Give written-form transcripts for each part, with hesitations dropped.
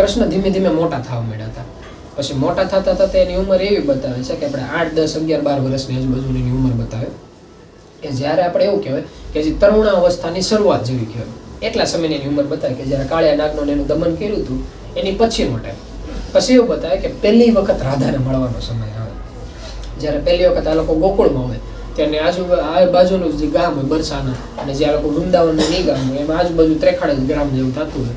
કૃષ્ણ ધીમે ધીમે મોટા થવા માંડ્યા હતા. પછી મોટા થતા થતા એની ઉંમર એવી બતાવે છે કે આપણે 8, 10, 11, 12 વર્ષની આજુબાજુની ઉંમર બતાવે કે જ્યારે આપણે એવું કહેવાય કે જે તરુણાવસ્થાની શરૂઆત જેવી કહેવાય એટલા સમયની એની ઉંમર બતાવે કે જ્યારે કાળિયા નાગનો એનું દમન કર્યું હતું એની પછીનો ટાઈમ. પછી એવું બતાવે કે પહેલી વખત રાધાને મળવાનો સમય આવે. જ્યારે પહેલી વખત આ લોકો ગોકુળમાં હોય ત્યારે આજુબાજુનું જે ગામ હોય બરસાના, અને જે આ લોકો વૃંદાવનનું નહીં ગામ હોય એમાં આજુબાજુ ત્રેખાડે ગ્રામ જેવું થતું હોય,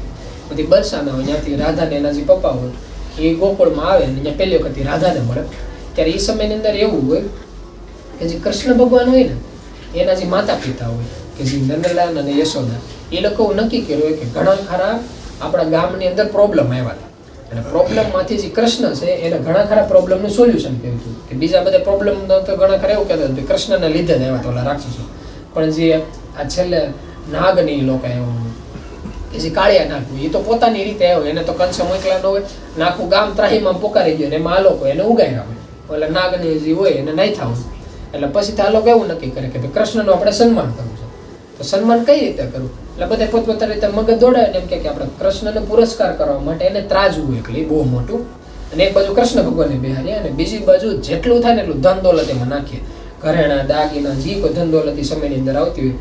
બધી બરસાના હોય. ત્યાંથી રાધાને એના જે પપ્પા હોય એ ગોકુળમાં આવે અને ત્યાં પહેલી વખત રાધાને મળે. ત્યારે એ સમયની અંદર એવું હોય કે જે કૃષ્ણ ભગવાન હોય ને એના જે માતા પિતા હોય કે જે નંદલાલ અને યશોદા, એ લોકો નક્કી કર્યું હોય કે ઘણા ખરા આપણા ગામની અંદર પ્રોબ્લેમ આવ્યા હતા, અને પ્રોબ્લેમમાંથી જે કૃષ્ણ છે એને ઘણા ખરા પ્રોબ્લેમનું સોલ્યુશન કર્યું હતું. કે બીજા બધા પ્રોબ્લેમ તો ઘણા ખરા એવું કહેતા હતા કૃષ્ણને લીધે જ આવ્યા હતા ઓલા રાક્ષસો, પણ જે આ છેલ્લે નાગની લોકો આવ્યો કે જે કાળિયા નાગ હોય એ તો પોતાની રીતે આવ્યો, એને તો કંસ મોકલા ન હોય, આખું ગામ ત્રાહીમાં પોકારી ગયો ને એમાં આ લોકો એને ઉગાડ્યા હોય, ઓલા નાગની જે હોય એને નહીં થવું. એટલે પછી આ લોકો એવું નક્કી કરે કે કૃષ્ણનું આપણે સન્માન કરવું છે. તો સન્માન કઈ રીતે કરવું? એટલે બધા પોતપોતાની રીતે મગજ દોડાય ને એમ કે આપણે કૃષ્ણને પુરસ્કાર કરવા માટે એને ત્રાજવું એટલે બહુ મોટું, અને એક બાજુ કૃષ્ણ ભગવાનને બેહારીએ અને બીજી બાજુ જેટલું થાય ને એટલું ધન દોલત એમાં નાખીએ. ઘરેણા, દાગીના, જે કોઈ ધન દોલત એ સમયની અંદર આવતી હોય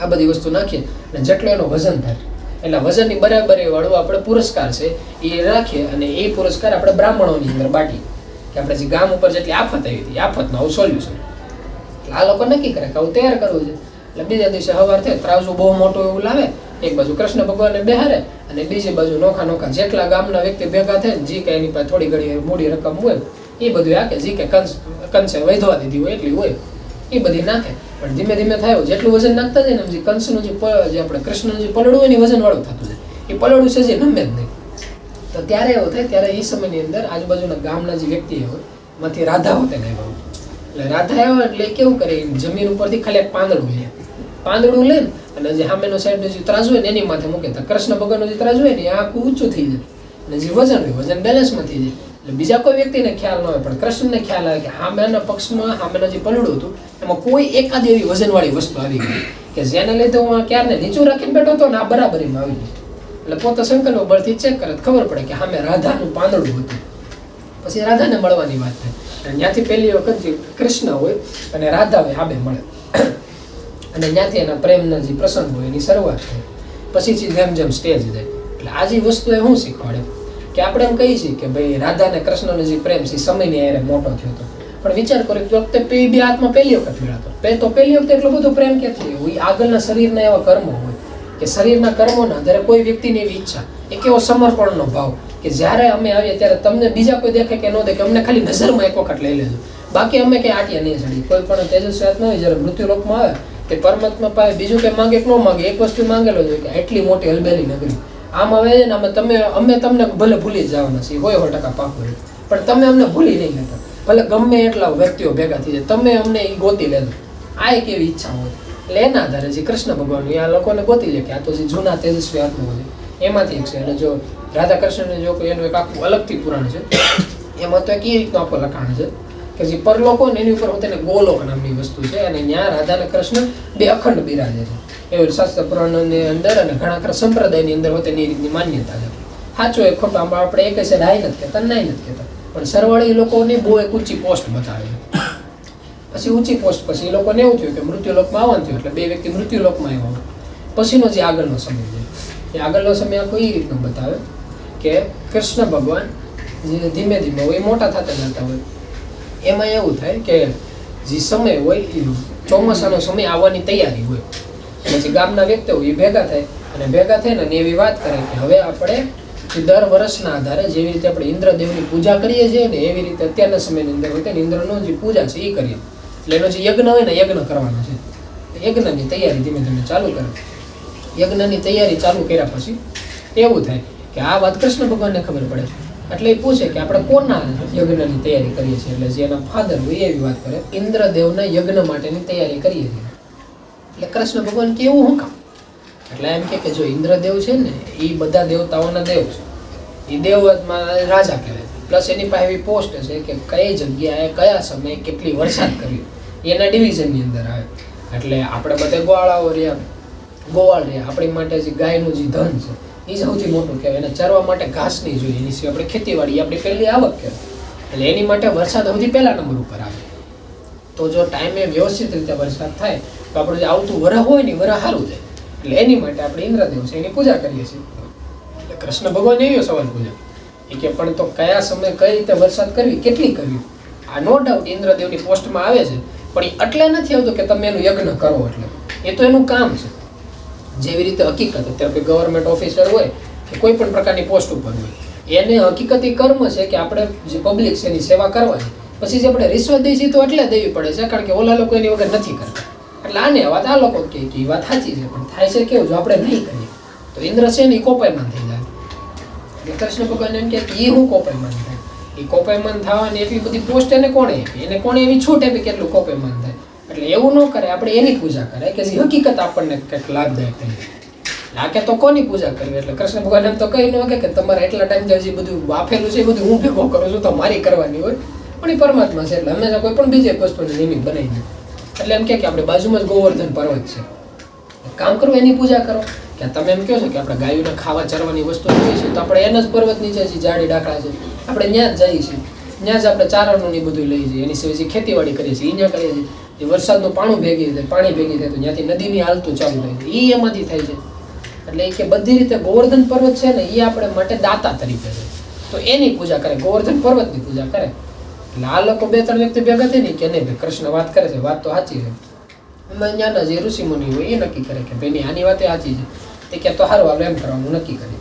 આ બધી વસ્તુ નાખીએ અને જેટલું એનું વજન થાય એટલે વજનની બરાબરી વાળું આપણે પુરસ્કાર છે એ રાખીએ, અને એ પુરસ્કાર આપણે બ્રાહ્મણોની અંદર બાટીએ કે આપણે જે ગામ ઉપર જેટલી આફત આવી હતી આફતનું આવું સોલ્યુશન. એટલે આ લોકો નક્કી કરે કે આવું તૈયાર કરવું છે. એટલે બીજા દિવસે સવાર થાય ત્રાજુ બહુ મોટું એવું લાવે, એક બાજુ કૃષ્ણ ભગવાનને બેહારે અને બીજી બાજુ નોખા નોખા જેટલા ગામના વ્યક્તિ ભેગા થાય ને જે કંઈ એની પાસે થોડી ઘણી મૂડી રકમ હોય એ બધું આખે જે કે કંસે વધવા દીધી હોય એટલી હોય એ બધી નાખે. પણ ધીમે ધીમે થાય જેટલું વજન નાખતા જાય ને જે કંસનું જે આપણે કૃષ્ણનું જે પલડું હોય ને વજન વાળું થતું જાય, એ પલડું છે જે નમે જ નહીં. તો ત્યારે એવું થાય ત્યારે એ સમયની અંદર આજુબાજુના ગામના જે વ્યક્તિ હોય એમાંથી રાધા હોતે ને આવ્યા. એટલે રાધા આવ્યા એટલે કેવું કરે જમીન ઉપરથી ખાલી પાંદડું લે અને જે સામેનો સાઈડનો જે ત્રાજુ હોય ને એની માથે મૂકે. તો કૃષ્ણ ભગવાનનું જે ત્રાજુ હોય ને એ આખું ઊંચું થઈ જાય અને જે વજન હોય વજન બેલેન્સમાં થઈ જાય. એટલે બીજા કોઈ વ્યક્તિને ખ્યાલ ન હોય પણ કૃષ્ણને ખ્યાલ આવે કે સામેના પક્ષમાં સામેના જે પલડું હતું એમાં કોઈ એકાદ એવી વજનવાળી વસ્તુ આવી ગઈ કે જેને લીધે હું ક્યારને નીચું રાખીને બેઠો હતો ને આ બરાબરીમાં આવી ગઈ. એટલે પોતે સંકલ્પ બળથી ચેક કરે ખબર પડે કે સામે રાધાનું પાંદડું હતું. પછી રાધાને મળવાની વાત થાય અને ત્યાંથી પહેલી વખત જે કૃષ્ણ હોય અને રાધા હોય આબે મળે અને ત્યાંથી એના પ્રેમના જે પ્રસંગ હોય એની શરૂઆત થાય. પછી જેમ જેમ સ્ટેજ જાય એટલે આ જે વસ્તુ એ શું શીખવાડે કે આપણે એમ કહીએ છીએ કે ભાઈ રાધા અને કૃષ્ણનો જે પ્રેમ છે સમયની હારે મોટો થયો હતો, પણ વિચાર કર્યો કે વખતે બે હાથમાં પહેલી વખત મળ્યા તો પહેલી વખતે એટલો બધો પ્રેમ ક્યાંથી હોય? આગળના શરીરના એવા કર્મો હોય કે શરીરના કર્મોના આધારે કોઈ વ્યક્તિની એવી ઈચ્છા, એક એવો સમર્પણનો ભાવ કે જ્યારે અમે આવીએ ત્યારે તમને બીજા કોઈ દેખે કે ન દેખે અમને ખાલી નજરમાં એક વખત લઈ લેજો, બાકી અમે કંઈ આટિયા નહીં ચડી. કોઈ પણ તેજસ્વી આત્મા હોય જ્યારે મૃત્યુલોકમાં આવે તે પરમાત્મા પાસે બીજું કંઈ માંગે કે ન માંગે એક વસ્તુ માંગેલો જોઈએ કે એટલી મોટી હલબેલી નગરી આમ આવે છે ને અમે તમને ભલે ભૂલી જ જવાના છીએ 100% પાપ હોય, પણ તમે અમને ભૂલી નહીં લેતા, ભલે ગમે એટલા વ્યક્તિઓ ભેગા થઈ જાય તમે અમને એ ગોતી લેજો. આ એક એવી ઈચ્છા હોય. એટલે એના આધારે જે કૃષ્ણ ભગવાન આ લોકોને ગોતી લે કે આ તો જે જૂના તેજસ્વી આત્માઓ છે એમાંથી એક છે. અને જો રાધા કૃષ્ણને જો કોઈ એનું એક આખું અલગથી પુરાણ છે એમાં તો એક એ રીતનું આખું લખાણ છે કે જે પરલોકો ને એની ઉપર તેને ગોલોક નામની વસ્તુ છે અને ત્યાં રાધા અને કૃષ્ણ બે અખંડ બિરાજે છે એવું શાસ્ત્ર પુરાણની અંદર અને ઘણા ખરા સંપ્રદાયની અંદર હોય તેની રીતની માન્યતા છે. સાચું એ ખોટું આમાં આપણે એક સાઈડ હાઈ નથી કહેતા નાઈ નથી કહેતા, પણ સરવાળી લોકોની બહુ એક ઊંચી પોસ્ટ બતાવે છે. પછી ઊંચી પોસ્ટ પછી એ લોકોને એવું થયું કે મૃત્યુલોકમાં આવવાનું થયું એટલે બે વ્યક્તિ મૃત્યુલોકમાં આવ્યા. પછીનો જે આગળનો સમય છે એ આગળનો સમય આખો એ રીતનો બતાવે કે કૃષ્ણ ભગવાન જે ધીમે ધીમે હોય મોટા થતા જતા હોય એમાં એવું થાય કે જે સમય હોય એ ચોમાસાનો સમય આવવાની તૈયારી હોય. પછી ગામના વ્યક્તિઓ એ ભેગા થાય અને ભેગા થઈને એવી વાત કરે કે હવે આપણે દર વર્ષના આધારે જેવી રીતે આપણે ઇન્દ્રદેવની પૂજા કરીએ છીએ ને એવી રીતે અત્યારના સમયની અંદર હોય ઇન્દ્રનો જે પૂજા છે એ કરીએ. એટલે એનો જે યજ્ઞ હોય ને યજ્ઞ કરવાનો છે. યજ્ઞની તૈયારી ધીમે ધીમે ચાલુ કરે. યજ્ઞની તૈયારી ચાલુ કર્યા પછી એવું થાય કે આ વાત કૃષ્ણ ભગવાનને ખબર પડે એટલે એ પૂછે કે આપણે કોના યજ્ઞની તૈયારી કરીએ છીએ. એટલે જે એના ફાધર હોય એવી વાત કરે ઇન્દ્રદેવના યજ્ઞ માટેની તૈયારી કરીએ છીએ. એટલે કૃષ્ણ ભગવાન કેવું હું કામ? એટલે એમ કે જો ઇન્દ્રદેવ છે ને એ બધા દેવતાઓના દેવ છે, એ દેવમાં રાજા કહેવાય. પ્લસ એની પાસે એવી પોસ્ટ છે કે કઈ જગ્યાએ કયા સમયે કેટલી વરસાદ કર્યો એના ડિવિઝનની અંદર આવે. એટલે આપણે બધા ગોવાળ રહ્યા આપણી માટે જે ગાયનું જે ધન છે એ સૌથી મોટું કહેવાય. એને ચરવા માટે ઘાસ નહીં જોઈએ, એની સિવાય આપણે ખેતીવાડી આપણી પહેલી આવક કહેવાય. એટલે એની માટે વરસાદ સૌથી પહેલા નંબર ઉપર આવે. તો જો ટાઈમે વ્યવસ્થિત રીતે વરસાદ થાય તો આપણું જે આવતું વરહ હોય ને વરહ સારું જાય. એટલે એની માટે આપણે ઇન્દ્રદેવ છે એની પૂજા કરીએ છીએ. એટલે કૃષ્ણ ભગવાન એવો સવાલ પૂછ્યો એ કે પણ તો કયા સમયે કઈ રીતે વરસાદ કરવી, કેટલી કરવી? આ નો ડાઉટ ઇન્દ્રદેવની પોસ્ટમાં આવે છે, પણ એ એટલે નથી આવતું કે તમે એનું યજ્ઞ કરો. એટલે એ તો એનું કામ છે. જેવી રીતે હકીકત અત્યારે કોઈ ગવર્મેન્ટ ઓફિસર હોય કે કોઈ પણ પ્રકારની પોસ્ટ ઉપર હોય, એને હકીકતી કર્મ છે કે આપણે જે પબ્લિક છે એની સેવા કરવાની. પછી જે આપણે રિશ્વત દઈએ છીએ તો એટલે દેવી પડે છે, કારણ કે ઓલા લોકો એની વગર નથી કરતા. એટલે આને વાત આ લોકો કહે કે એ વાત સાચી છે, પણ થાય છે કેવું, જો આપણે નહીં કરીએ તો ઇન્દ્ર છે ને એ કોપાયમાન થઈ જાય. એટલે કૃષ્ણ ભગવાન એમ કે એ હું કોપાયમાન થાય? એ કોપાયમાન થવાની એટલી બધી પોસ્ટ એને કોણે આપી, એને કોણે એવી છૂટ આપી કેટલું કોપાયમાન થાય? એટલે એવું ન કરે, આપણે એની પૂજા કરાય કે જે હકીકત આપણને કંઈક લાભદાયક થાય. આ કે તો કોની પૂજા કરવી? એટલે કૃષ્ણ ભગવાન એમ તો કહી ન કે તમારે એટલા ટાઈમ જે બધું વાફેલું છે એ બધું હું ભેગો કરું છું તો મારી કરવાની હોય, પણ એ પરમાત્મા છે એટલે હંમેશા કોઈ પણ બીજે વસ્તુને નિમિત્ત બનાવી દે. એટલે એમ કે આપણે બાજુમાં જ ગોવર્ધન પર્વત છે, કામ કરવું એની પૂજા કરો. કે તમે એમ કહો છો કે આપણે ગાયોને ખાવા ચરવાની વસ્તુ જોઈએ છે તો આપણે એના જ પર્વત નીચે જે જાડી ડાકડા છે આપણે ત્યાં જ જઈએ છીએ, ત્યાં જ આપણે ચારાનું ને બધું લઈએ છીએ. એની સિવાય જે ખેતીવાડી કરીએ છીએ ત્યાં કરીએ છીએ. જે વરસાદનું પાણી ભેગી થાય તો ત્યાંથી નદીની હાલતું ચાલુ થાય છે, એ એમાંથી થાય છે. એટલે એ કે બધી રીતે ગોવર્ધન પર્વત છે ને એ આપણે માટે દાતા તરીકે છે, તો એની પૂજા કરે, ગોવર્ધન પર્વતની પૂજા કરે. એટલે આ લોકો 2-3 વ્યક્તિ ભેગા થઈ ને કે નહીં ભાઈ કૃષ્ણ વાત કરે છે, વાત તો સાચી છે. એમાં ત્યાંના જે ઋષિમુનિ હોય એ નક્કી કરે કે ભાઈ આની વાત સાચી છે. તે કે તો સારું આપણે એમ કરવાનું નક્કી કરીએ.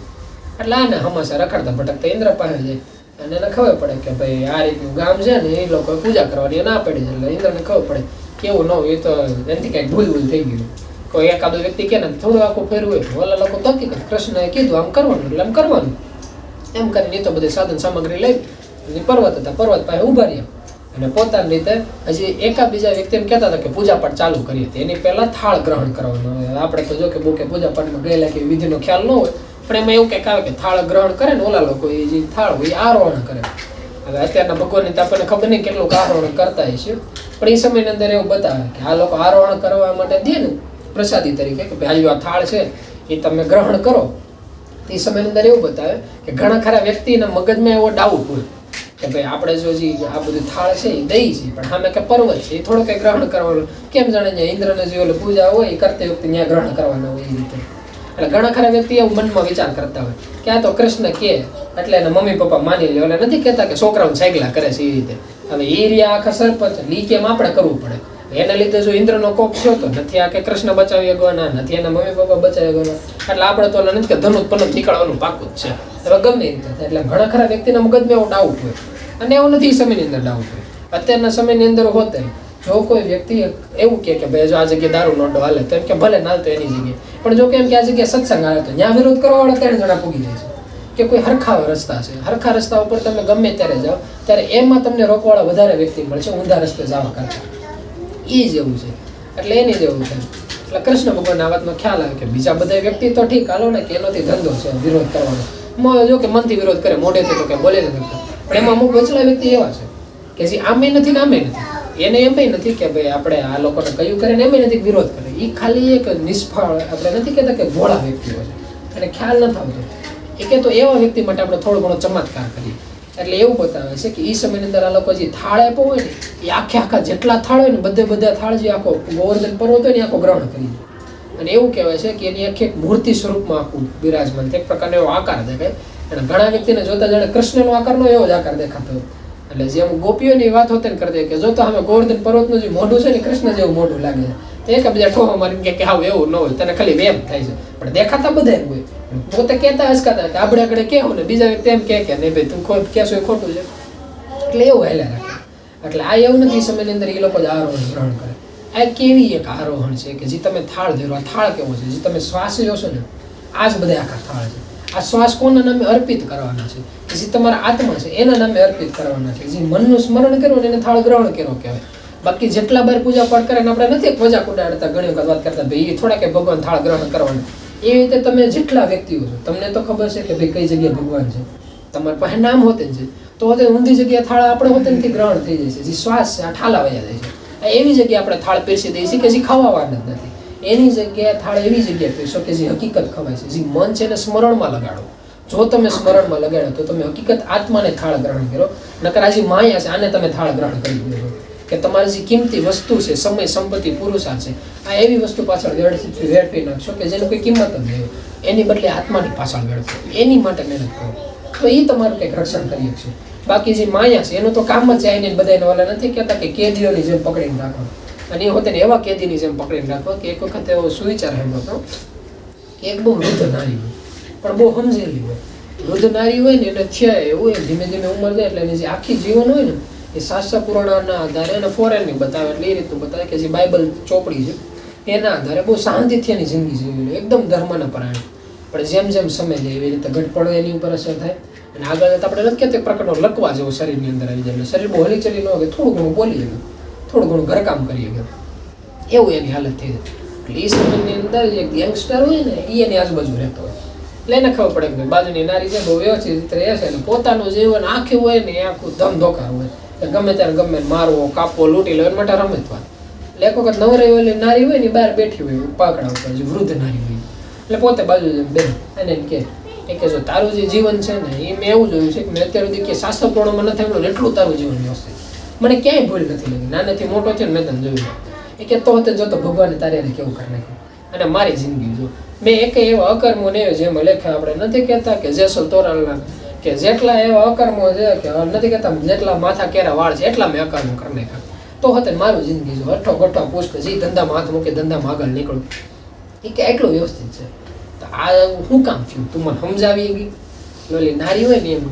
એટલે આને હંમેશા રખડતા ભટકતા ઇન્દ્ર પાસે જાય અને એને ખબર પડે કે ભાઈ આ રીતનું ગામ છે ને એ લોકો પૂજા કરવાની ના પડી છે. એટલે ઇન્દ્રને ખબર પડે કેવું ન હોય, એ તો એનાથી કંઈક ભૂલ થઈ ગયું. કોઈ એકાદો વ્યક્તિ કે ને થોડું આખું ફેરવું હોય, ઓલા લોકો તો હકીકત કૃષ્ણએ કીધું આમ કરવાનું એટલે આમ કરવાનું. એમ કરીને એ તો બધી સાધન સામગ્રી લઈ પર્વત હતા, પર્વત પાસે ઉભા રહ્યા અને પોતાની રીતે હજી એકાબીજા વ્યક્તિ એમ કહેતા હતા કે પૂજાપાઠ ચાલુ કરી હતી. એની પહેલા થાળ ગ્રહણ કરવાનો. આપણે તો જો કે બહુ કે પૂજાપાઠમાં ગયેલા કે વિધિનો ખ્યાલ ન હોય, પણ એમાં એવું કંઈક આવે કે થાળ ગ્રહણ કરે ને ઓલા લોકો એ જે થાળ હોય એ આરોહણ કરે. હવે અત્યારના ભગવાનની તો આપણને ખબર નહીં કેટલું આરોહણ કરતા હશે, પણ એ સમયની અંદર એવું બતાવે કે આ લોકો આરોહણ કરવા માટે દે ને પ્રસાદી તરીકે કે ભાઈ આ થાળ છે એ તમે ગ્રહણ કરો. એ સમયની અંદર એવું બતાવે કે ઘણા ખરા વ્યક્તિના મગજમાં એવો ડાઉટ હોય કે ભાઈ આપણે જો જે આ બધું થાળ છે એ દઈ છે, પણ સામે કે પર્વત છે એ થોડું કંઈ ગ્રહણ કરવાનું કેમ જાણે ત્યાં ઇન્દ્રને જે ઓલી પૂજા હોય એ કરતી વખતે ત્યાં ગ્રહણ કરવાના હોય એ રીતે. એટલે ઘણા ખરા વ્યક્તિ એવું મનમાં વિચાર કરતા હોય કે આ તો કૃષ્ણ કે એટલે એના મમ્મી પપ્પા માની લે. એટલે નથી કહેતા કે છોકરાઓને સાયકલા કરે છે એ રીતે. હવે એ રહ્યા આખા સરપંચ લી કેમ આપણે કરવું પડે. એના લીધે જો ઇન્દ્રનો કોપ થયો તો નથી આ કે કૃષ્ણ બચાવી ગવાના, નથી એના મમ્મી પપ્પા બચાવી ગવાના. એટલે આપણે તો નથી કે ધનુષ પનત નીકળવાનું પાકું જ છે. હવે ગમે રીતે થાય. એટલે ઘણા ખરા વ્યક્તિના મગજમાં એવો ડાઉટ હોય, અને એવું નથી સમયની અંદર ડાઉટ હોય. અત્યારના સમયની અંદર હોતે જો કોઈ વ્યક્તિ એવું કે ભાઈ જો આ જગ્યાએ દારૂ નોટો હાલે તો એમ કે ભલે ના તો એની જગ્યાએ, પણ જો કે એમ કે આ જગ્યાએ સત્સંગ આવે તો ત્યાં વિરોધ કરવાવાળા 3 જણા પૂગી જાય છે. કે કોઈ હરખા રસ્તા છે, હરખા રસ્તા ઉપર તમે ગમે ત્યારે જાઓ ત્યારે એમાં તમને રોકવાળા વધારે વ્યક્તિ મળશે ઊંધા રસ્તે જવા કરતા. એ જેવું છે. એટલે એની જેવું છે. એટલે કૃષ્ણ ભગવાન આ વાતનો ખ્યાલ આવે કે બીજા બધા વ્યક્તિ તો ઠીક હાલો ને કે એનોથી ધંધો છે વિરોધ કરવાનો. જો કે મનથી વિરોધ કરે, મોઢેથી તો કે બોલે નથી, પણ એમાં અમુક વચલા વ્યક્તિ એવા છે કે જે આમે નથી ને આમે નથી. એને એમ નથી કે ભાઈ આપણે આ લોકોને કયું કરે ને એમ નથી વિરોધ કરે. એ ખાલી એક નિષ્ફળ, આપણે નથી કહેતા કે ભોળા વ્યક્તિઓ છે, એને ખ્યાલ નથી આવતો. એ કે તો એવા વ્યક્તિ માટે આપણે થોડો ઘણો ચમત્કાર કરીએ. એટલે એવું બતાવે છે કે એ સમયની અંદર આ લોકો જે થાળ આપ્યો હોય ને એ આખા જેટલા થાળ હોય ને બધા થાળ જે આખો ગોવર્ધન પર્વત હોય ને આખો ગ્રહણ કરી દે. અને એવું કહેવાય છે કે એની આખી એક મૂર્તિ સ્વરૂપમાં આખું બિરાજમાન, એક પ્રકારનો એવો આકાર દેખાય. અને ઘણા વ્યક્તિને જોતા જાણે કૃષ્ણનો આકારનો એવો જ આકાર દેખાતો હોય. એટલે જેમ ગોપીઓની વાત હોતે ને કરી દે કે જો તો અમે ગોવર્ધન પર્વતનું જે મોઢું છે ને કૃષ્ણ જેવું મોઢું લાગે છે. એકબીજા ઠોહો મારીને કે આવું એવું ન હોય, તને ખાલી વેમ થાય છે, પણ દેખાતા બધા એમ હોય. પોતે કહેતા હસકાતા કે આપણે આગળ કહેવું ને બીજા વ્યક્તિ એમ કે નહીં ભાઈ તું કહેશો એ ખોટું છે. એટલે એવું હેલા રાખે. એટલે આ એવું નથી સમયની અંદર એ લોકો જ આરોહણ ગ્રહણ કરે. આ કેવી એક આરોહણ છે કે જે તમે થાળ ધરો, આ થાળ કેવો છે, જે તમે શ્વાસ લો છો ને આ જ બધા આખા થાળ છે. આ શ્વાસ કોના નામે અર્પિત કરવાના છે, કે જે તમારા આત્મા છે એના નામે અર્પિત કરવાના છે. જે મનનું સ્મરણ કર્યું ને એને થાળ ગ્રહણ કર્યો કહેવાય. બાકી જેટલા બાર પૂજા પાઠ કરે ને આપણે નથી મજાક ઉડાડતા ઘણી વખત વાત કરતા ભાઈ એ થોડા કે ભગવાન થાળ ગ્રહણ કરવાના. એવી રીતે તમે જેટલા વ્યક્તિઓ છો તમને તો ખબર છે કે ભાઈ કઈ જગ્યાએ ભગવાન છે, તમારી પાસે નામ હોતે છે તો હોતે ઊંધી જગ્યાએ થાળ આપણે હોતે નથી ગ્રહણ થઈ જાય છે. જે શ્વાસ છે આ ઠાલા વયા જાય છે. એવી જગ્યાએ આપણે થાળ પીરસી દઈએ છીએ કે જે ખાવાવાના જ નથી. એની જગ્યાએ થાળ એવી જગ્યાએ પીરસો કે જે હકીકત ખવાય છે. જે મન છે એને સ્મરણમાં લગાડો. જો તમે સ્મરણમાં લગાડો તો તમે હકીકત આત્માને થાળ ગ્રહણ કરો. નકર આ જે માયા છે આને તમે થાળ ગ્રહણ કરી દો કે તમારી જે કિંમતી વસ્તુ છે, સમય, સંપત્તિ, પુરુષાર્થ છે, આ એવી વસ્તુ પાછળ વેડફી નાખશો કે જેની કોઈ કિંમત જ નહીં. એની બદલે આત્માની પાછળ વેડફો. એની માટે મહેનત કરો તો એ તમારું કંઈક રક્ષણ કરી શકશે. બાકી જે માયા છે એનું તો કામ જ છે. એને બધાને વાલા નથી કહેતા કે કેદીઓની જેમ પકડીને રાખો. અને એ હોતે એવા કેદીની જેમ પકડીને રાખો કે એક વખત એવો સુવિચાર એમ હતો કે એક બહુ વૃદ્ધ નારી હોય પણ બહુ સમજેલી હોય. વૃદ્ધ નારી હોય ને એને થયા એવું ધીમે ધીમે ઉંમર જાય એટલે એની જે આખી જીવન હોય ને એ શાસ્ત્ર પુરાણના આધારે એને ફોરેનની બતાવે. એટલે એ રીતનું બતાવે કે જે બાઇબલ ચોપડી છે એના આધારે બહુ શાંતિથી એની જિંદગી જીવી એકદમ ધર્મના પરાયણ. પણ જેમ જેમ સમય જાય એવી રીતે ઘટપડો એની ઉપર અસર થાય અને આગળ જતાં આપણે નથી કહેતા પ્રકટનો લકવા જેવો શરીરની અંદર આવી જાય. શરીર બહુ હલીચલી ન હોય, થોડું ઘણું બોલીએ ગયું, થોડું ઘણું ઘરકામ કરીએ ગયું, એવું એની હાલત થઈ જાય. એટલે એ સમયની અંદર જે ગેંગસ્ટર હોય ને એ એની આજુબાજુ રહેતો હોય એટલે એને ખબર પડે કે બાજુની નારી છે બહુ વ્યવસ્થિત રીતે રહેશે અને પોતાનું જીવન આખું હોય ને એ આખું ધમધોકાર હોય. ગમે ત્યારે ગમે મારવો, કાપવો, લૂંટી લો, એના માટે રમતવા. એટલે એક વખત નવરાઈ ઓલી નારી હોય ને બહાર બેઠી હોય પાકડા ઉપર, જે વૃદ્ધ નારી હોય એટલે પોતે બાજુ બેન એને એમ કે જો તારું જે જીવન છે ને એ મેં એવું જોયું છે કે મેં અત્યાર સુધી કે શાસ્ત્ર પૂર્ણમાં નથી આવ્યું એટલું તારું જીવન વ્યવસ્થિત મને ક્યાંય ભૂલ નથી લાગી. નાનેથી મોટો થયો ને મેં તને જોયું એ કે તો હતો જો તો ભગવાને તારે કેવું કરી નાખ્યું અને મારી જિંદગી જો મેં એક એવા અકર્મો ને જેમાં લેખા આપણે નથી કહેતા કે જેસલ તોરલના કે જેટલા એવા અકર્મો છે કે નથી કહેતા જેટલા માથા કેરા વાળ છે એટલા મેં અકર્મો કરી નાખ્યા. તો હતું મારું જિંદગી જો હઠો ગઠો પુષ્પ જે ધંધામાં હાથ મૂકે ધંધામાં આગળ નીકળું એ કે એટલું વ્યવસ્થિત છે. તો આ શું કામ થયું તું મને સમજાવી ગઈ. ઓલી નારી હોય ને એમ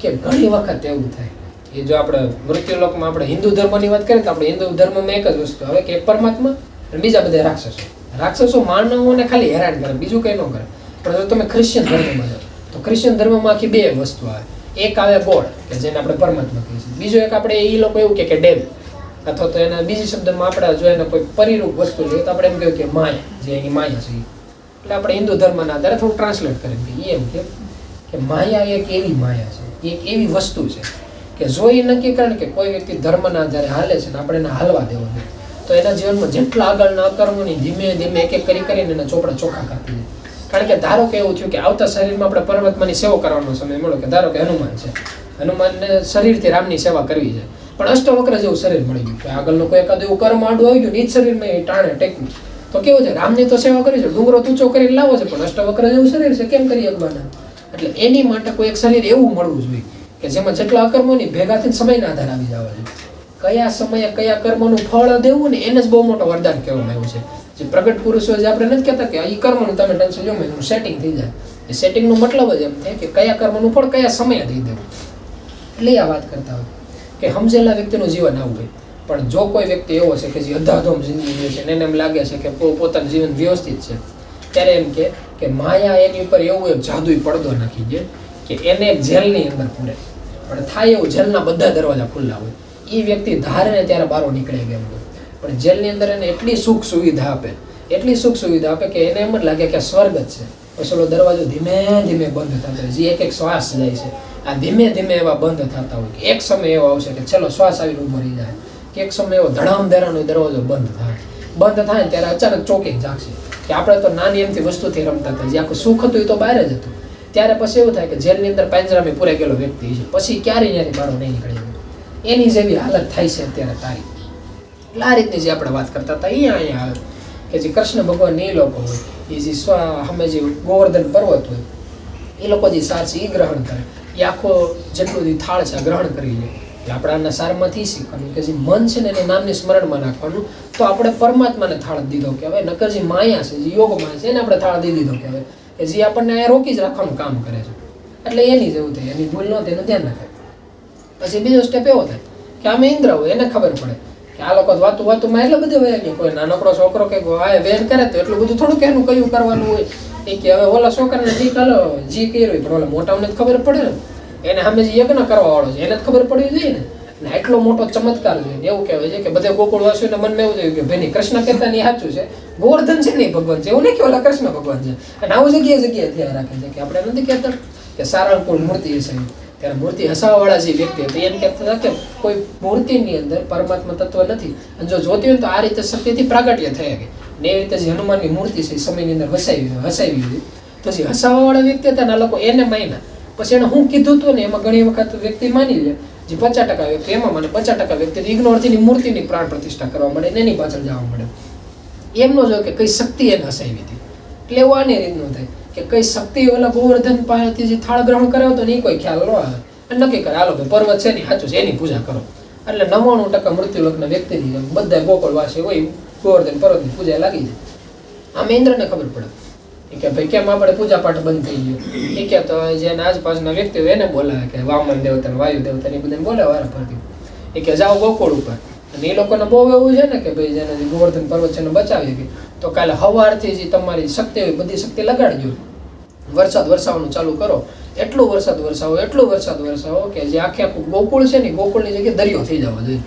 કે ઘણી વખત એવું થાય એ જો આપણે મૃત્યુલોકમાં આપણે હિન્દુ ધર્મની વાત કરીએ તો આપણે હિન્દુ ધર્મમાં એક જ વસ્તુ હવે કે એક પરમાત્મા અને બીજા બધા રાક્ષસો. રાક્ષસો માનવોને ખાલી હેરાન કરે, બીજું કંઈ ન કરે. પણ જો તમે ક્રિશ્ચિયન ધર્મમાં જાઓ તો ક્રિશ્ચિયન ધર્મમાં આખી બે વસ્તુ આવે. એક આવે ગોડ કે જેને આપણે પરમાત્મા કહીએ છીએ. બીજો એક આપણે એ લોકો એવું કે ડેવ અથવા તો એના બીજી શબ્દમાં આપણે જો એને કોઈ પરિરૂપ વસ્તુ જોઈએ તો આપણે એમ કહેવાય કે માયા, જે એની માયા છે. એટલે આપણે હિન્દુ ધર્મના આધારે થોડું ટ્રાન્સલેટ કરી એમ કે માયા એક એવી માયા છે, એક એવી વસ્તુ છે કે જો એ નક્કી કરે કે કોઈ વ્યક્તિ ધર્મના આધારે હાલે છે ને આપણે એને હાલવા દેવાનું તો એના જીવનમાં જેટલા આગળના અકર્મોની ધીમે ધીમે એક એક કરીને એના ચોપડા ચોખ્ખા કાપી દે. કારણ કે ધારો કે એવું થયું કે આવતા શરીરમાં આપણે પરમાત્માની સેવા કરવાનો સમય મળ્યો કે ધારો કે હનુમાન છે, હનુમાનને શરીરથી રામની સેવા કરવી છે પણ અષ્ટવક્ર જેવું શરીર મળી ગયું કે આગળનું કોઈ એકાદ એવું કર્મ આડું આવી ગયું ને એ જ શરીરમાં એ ટાણે ટેક્યું તો કેવું છે રામની તો સેવા કરી છે, ડુંગરો ઊંચો કરીને લાવો છે પણ અષ્ટવક્ર જેવું શરીર છે કેમ કરી શકવાના. એટલે એની માટે કોઈ એક શરીર એવું મળવું જોઈએ કે જેમાં જેટલા અકર્મોની ભેગાથી સમયના આધાર આવી જવા જોઈએ. કયા સમયે કયા કર્મનું ફળ દેવું ને એને જ બહુ મોટો વરદાન કહેવામાં આવ્યું છે. જે પ્રગટ પુરુષો જે આપણે નથી કહેતા કે એ કર્મનું તમે ટેન્શન જો એનું સેટિંગ થઈ જાય. એ સેટિંગનો મતલબ જ એમ થાય કે કયા કર્મનું ફળ કયા સમયે દઈ દેવું. એટલે આ વાત કરતા હોય કે સમજેલા વ્યક્તિનું જીવન આવું હોય. પણ જો કોઈ વ્યક્તિ એવો છે કે જે અધાધોમ જિંદગી જે છે ને એને એમ લાગે છે કે પોતાનું જીવન વ્યવસ્થિત છે ત્યારે એમ કે માયા એની ઉપર એવું એક જાદુઈ પડદો નાખી દે કે એને એક જેલની અંદર પૂરે. પણ થાય એવું જેલના બધા દરવાજા ખુલ્લા હોય. એ વ્યક્તિ ધારે ને ત્યારે બહાર નીકળે ગયેલો હોય પણ જેલની અંદર એને એટલી સુખ સુવિધા આપે કે એને એમ જ લાગે કે સ્વર્ગ જ છે. પછી ઓલો દરવાજો ધીમે ધીમે બંધ થતો હોય, જે એક એક શ્વાસ જાય છે આ ધીમે ધીમે એવા બંધ થતા હોય કે એક સમય એવો આવશે કે ચલો શ્વાસ આવીને ઉભો રહી જાય કે એક સમય એવો ધડામ ધેરાનો દરવાજો બંધ થાય ત્યારે અચાનક ચોકી જાગશે કે આપણે તો નાની એમથી વસ્તુથી રમતા હતા, જે આખું સુખ હતું એ તો બહાર જ હતું. ત્યારે પછી એવું થાય કે જેલની અંદર પાંજરામાં પૂરે ગયેલો વ્યક્તિ છે, પછી ક્યારેય ત્યાંથી બહાર નહીં નીકળે. એની જેવી હાલત થાય છે અત્યારે તારી. એટલે આ રીતની જે આપણે વાત કરતા હતા અહીંયા આવે કે જે કૃષ્ણ ભગવાન એ લોકો હોય એ જે અમે જે ગોવર્ધન પર્વત હોય એ લોકો જે સાર છે એ ગ્રહણ કરે, એ આખો જેટલું જે થાળ છે ગ્રહણ કરી લે. એટલે આપણે આના સારમાંથી શીખવાનું કે જે મન છે ને એને નામની સ્મરણમાં નાખવાનું તો આપણે પરમાત્માને થાળ દીધો કહેવાય. નકર જે માયા છે, જે યોગ માયા છે એને આપણે થાળ દઈ દીધો કહેવાય કે જે આપણને અહીંયા રોકી જ રાખવાનું કામ કરે છે. એટલે એની જેવું થાય, એની ભૂલ ન થાય એનું ધ્યાન રાખે. પછી બીજો સ્ટેપ એવો થાય કે આમે ઇન્દ્ર હોય એને ખબર પડે કે આ લોકો વાતુમાં એટલે બધું હોય કે કોઈ નાનકડો છોકરો કે વેન કરે તો એટલું બધું થોડું કે એનું કયું કરવાનું હોય એ કે હવે ઓલા છોકરાને ઠીક હાલો જી કર્યું પણ ઓલા મોટાઓને જ ખબર પડે ને, એને સામે જે યજ્ઞ કરવા વાળો છે એને જ ખબર પડવી જોઈએ ને એટલો મોટો ચમત્કાર છે. એવું કહેવાય છે કે બધે ગોકુળવાસીઓને મનમાં એવું થયું કે ભાઈ કૃષ્ણ કહેતા નહીં સાચું છે, ગોવર્ધન છે નહીં ભગવાન છે, એવું નહીં કે ઓલા કૃષ્ણ ભગવાન છે. અને આવું જગ્યાએ ધ્યાન રાખે છે કે આપણે નથી કહેતા કે સારંગપુર મૂર્તિ હશે ત્યારે મૂર્તિ હસાવાવાળા જે વ્યક્તિ હતો એને કહેતા હતા કે કોઈ મૂર્તિની અંદર પરમાત્મા તત્વ નથી અને જો જોતી હોય તો આ રીતે શક્તિથી પ્રાગટ્ય થઈ શકે. ને એવી રીતે જે હનુમાનની મૂર્તિ છે એ સમયની અંદર હસાવી હતી. તો જે હસાવવાવાળા વ્યક્તિ હતા ને આ લોકો એને માન્યા. પછી એને હું કીધું હતું ને એમાં ઘણી વખત વ્યક્તિ માની લે. જે 50% વ્યક્તિ એમાં મને 50% વ્યક્તિ ઇગ્નોર થઈને મૂર્તિની પ્રાણ પ્રતિષ્ઠા કરવા મળે ને એની પાછળ જવા મળે. એમનો જો કે કઈ શક્તિ એને હસાવી હતી. એટલે એવું આની રીતનું થાય કે કઈ શક્તિ ઓલા ગોવર્ધન પાસેથી જે થાળ ગ્રહણ કરાવતો ને એ કોઈ ખ્યાલ ન આવે. નક્કી કરે હાલો કે પર્વત છે ને સાચું છે એની પૂજા કરો. એટલે 99% મૃત્યુલોકના વ્યક્તિની બધા ગોકુળવાસી હોય ગોવર્ધન પર્વતની પૂજા લાગી જાય. આમ ઇન્દ્રને ખબર પડે કે ભાઈ કેમ આપણે પૂજા પાઠ બંધ થઈ ગયો. એ કે તો જેના આસપાસના વ્યક્તિઓ એને બોલાવે કે વામન દેવતા વાયુ દેવતા ને બધાને બોલાવે વારા ફરતી. એ કે જાઓ ગોકુળ ઉપર. અને એ લોકોને બહુ એવું છે ને કે ભાઈ જેને ગોવર્ધન પર્વત છે એને બચાવી ગઈ તો કાલે સવારથી જે તમારી શક્તિ હોય બધી શક્તિ લગાડજો. વરસાદ વરસાવવાનું ચાલુ કરો. એટલો વરસાદ વરસાવો કે જે આખું ગોકુળ છે ને ગોકુળની જગ્યાએ દરિયો થઈ જવો જોઈએ.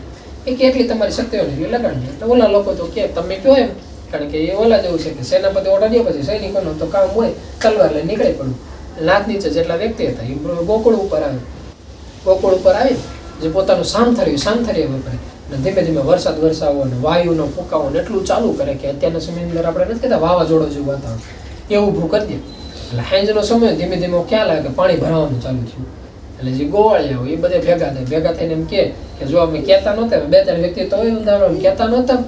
એ કે એટલી તમારી શક્તિઓને લગાડજો. એટલે ઓલા લોકો તો કે તમે કહો એમ, કારણ કે એ ઓલા જેવું છે કે સેનાપતિ ઓર્ડર દે પછી સૈનિકોનો તો કામ હોય તલવાર લઈને નીકળી પડવું. લાખ નીચે જેટલા વ્યક્તિ હતા એ ગોકુળ ઉપર આવી જે પોતાનું સાંથર્ય વપરાય અને ધીમે ધીમે વરસાદ વરસાવો અને વાયુનો ફૂંકાવો એટલું ચાલુ કરે કે અત્યારના સમયની અંદર આપણે નથી કહેતા વાવાઝોડો જેવું વાતાવરણ એવું ઊભું કરી દે. એટલે હાંજનો સમય ધીમે ધીમે ખ્યાલ આવે કે પાણી ભરાવાનું ચાલુ થયું. એટલે જે ગોવાળિયા હોય એ બધે ભેગા થઈને એમ કે જો અમે કહેતા નહોતા 2-3 વ્યક્તિ તો ઉદાહરણ કહેતા નહોતા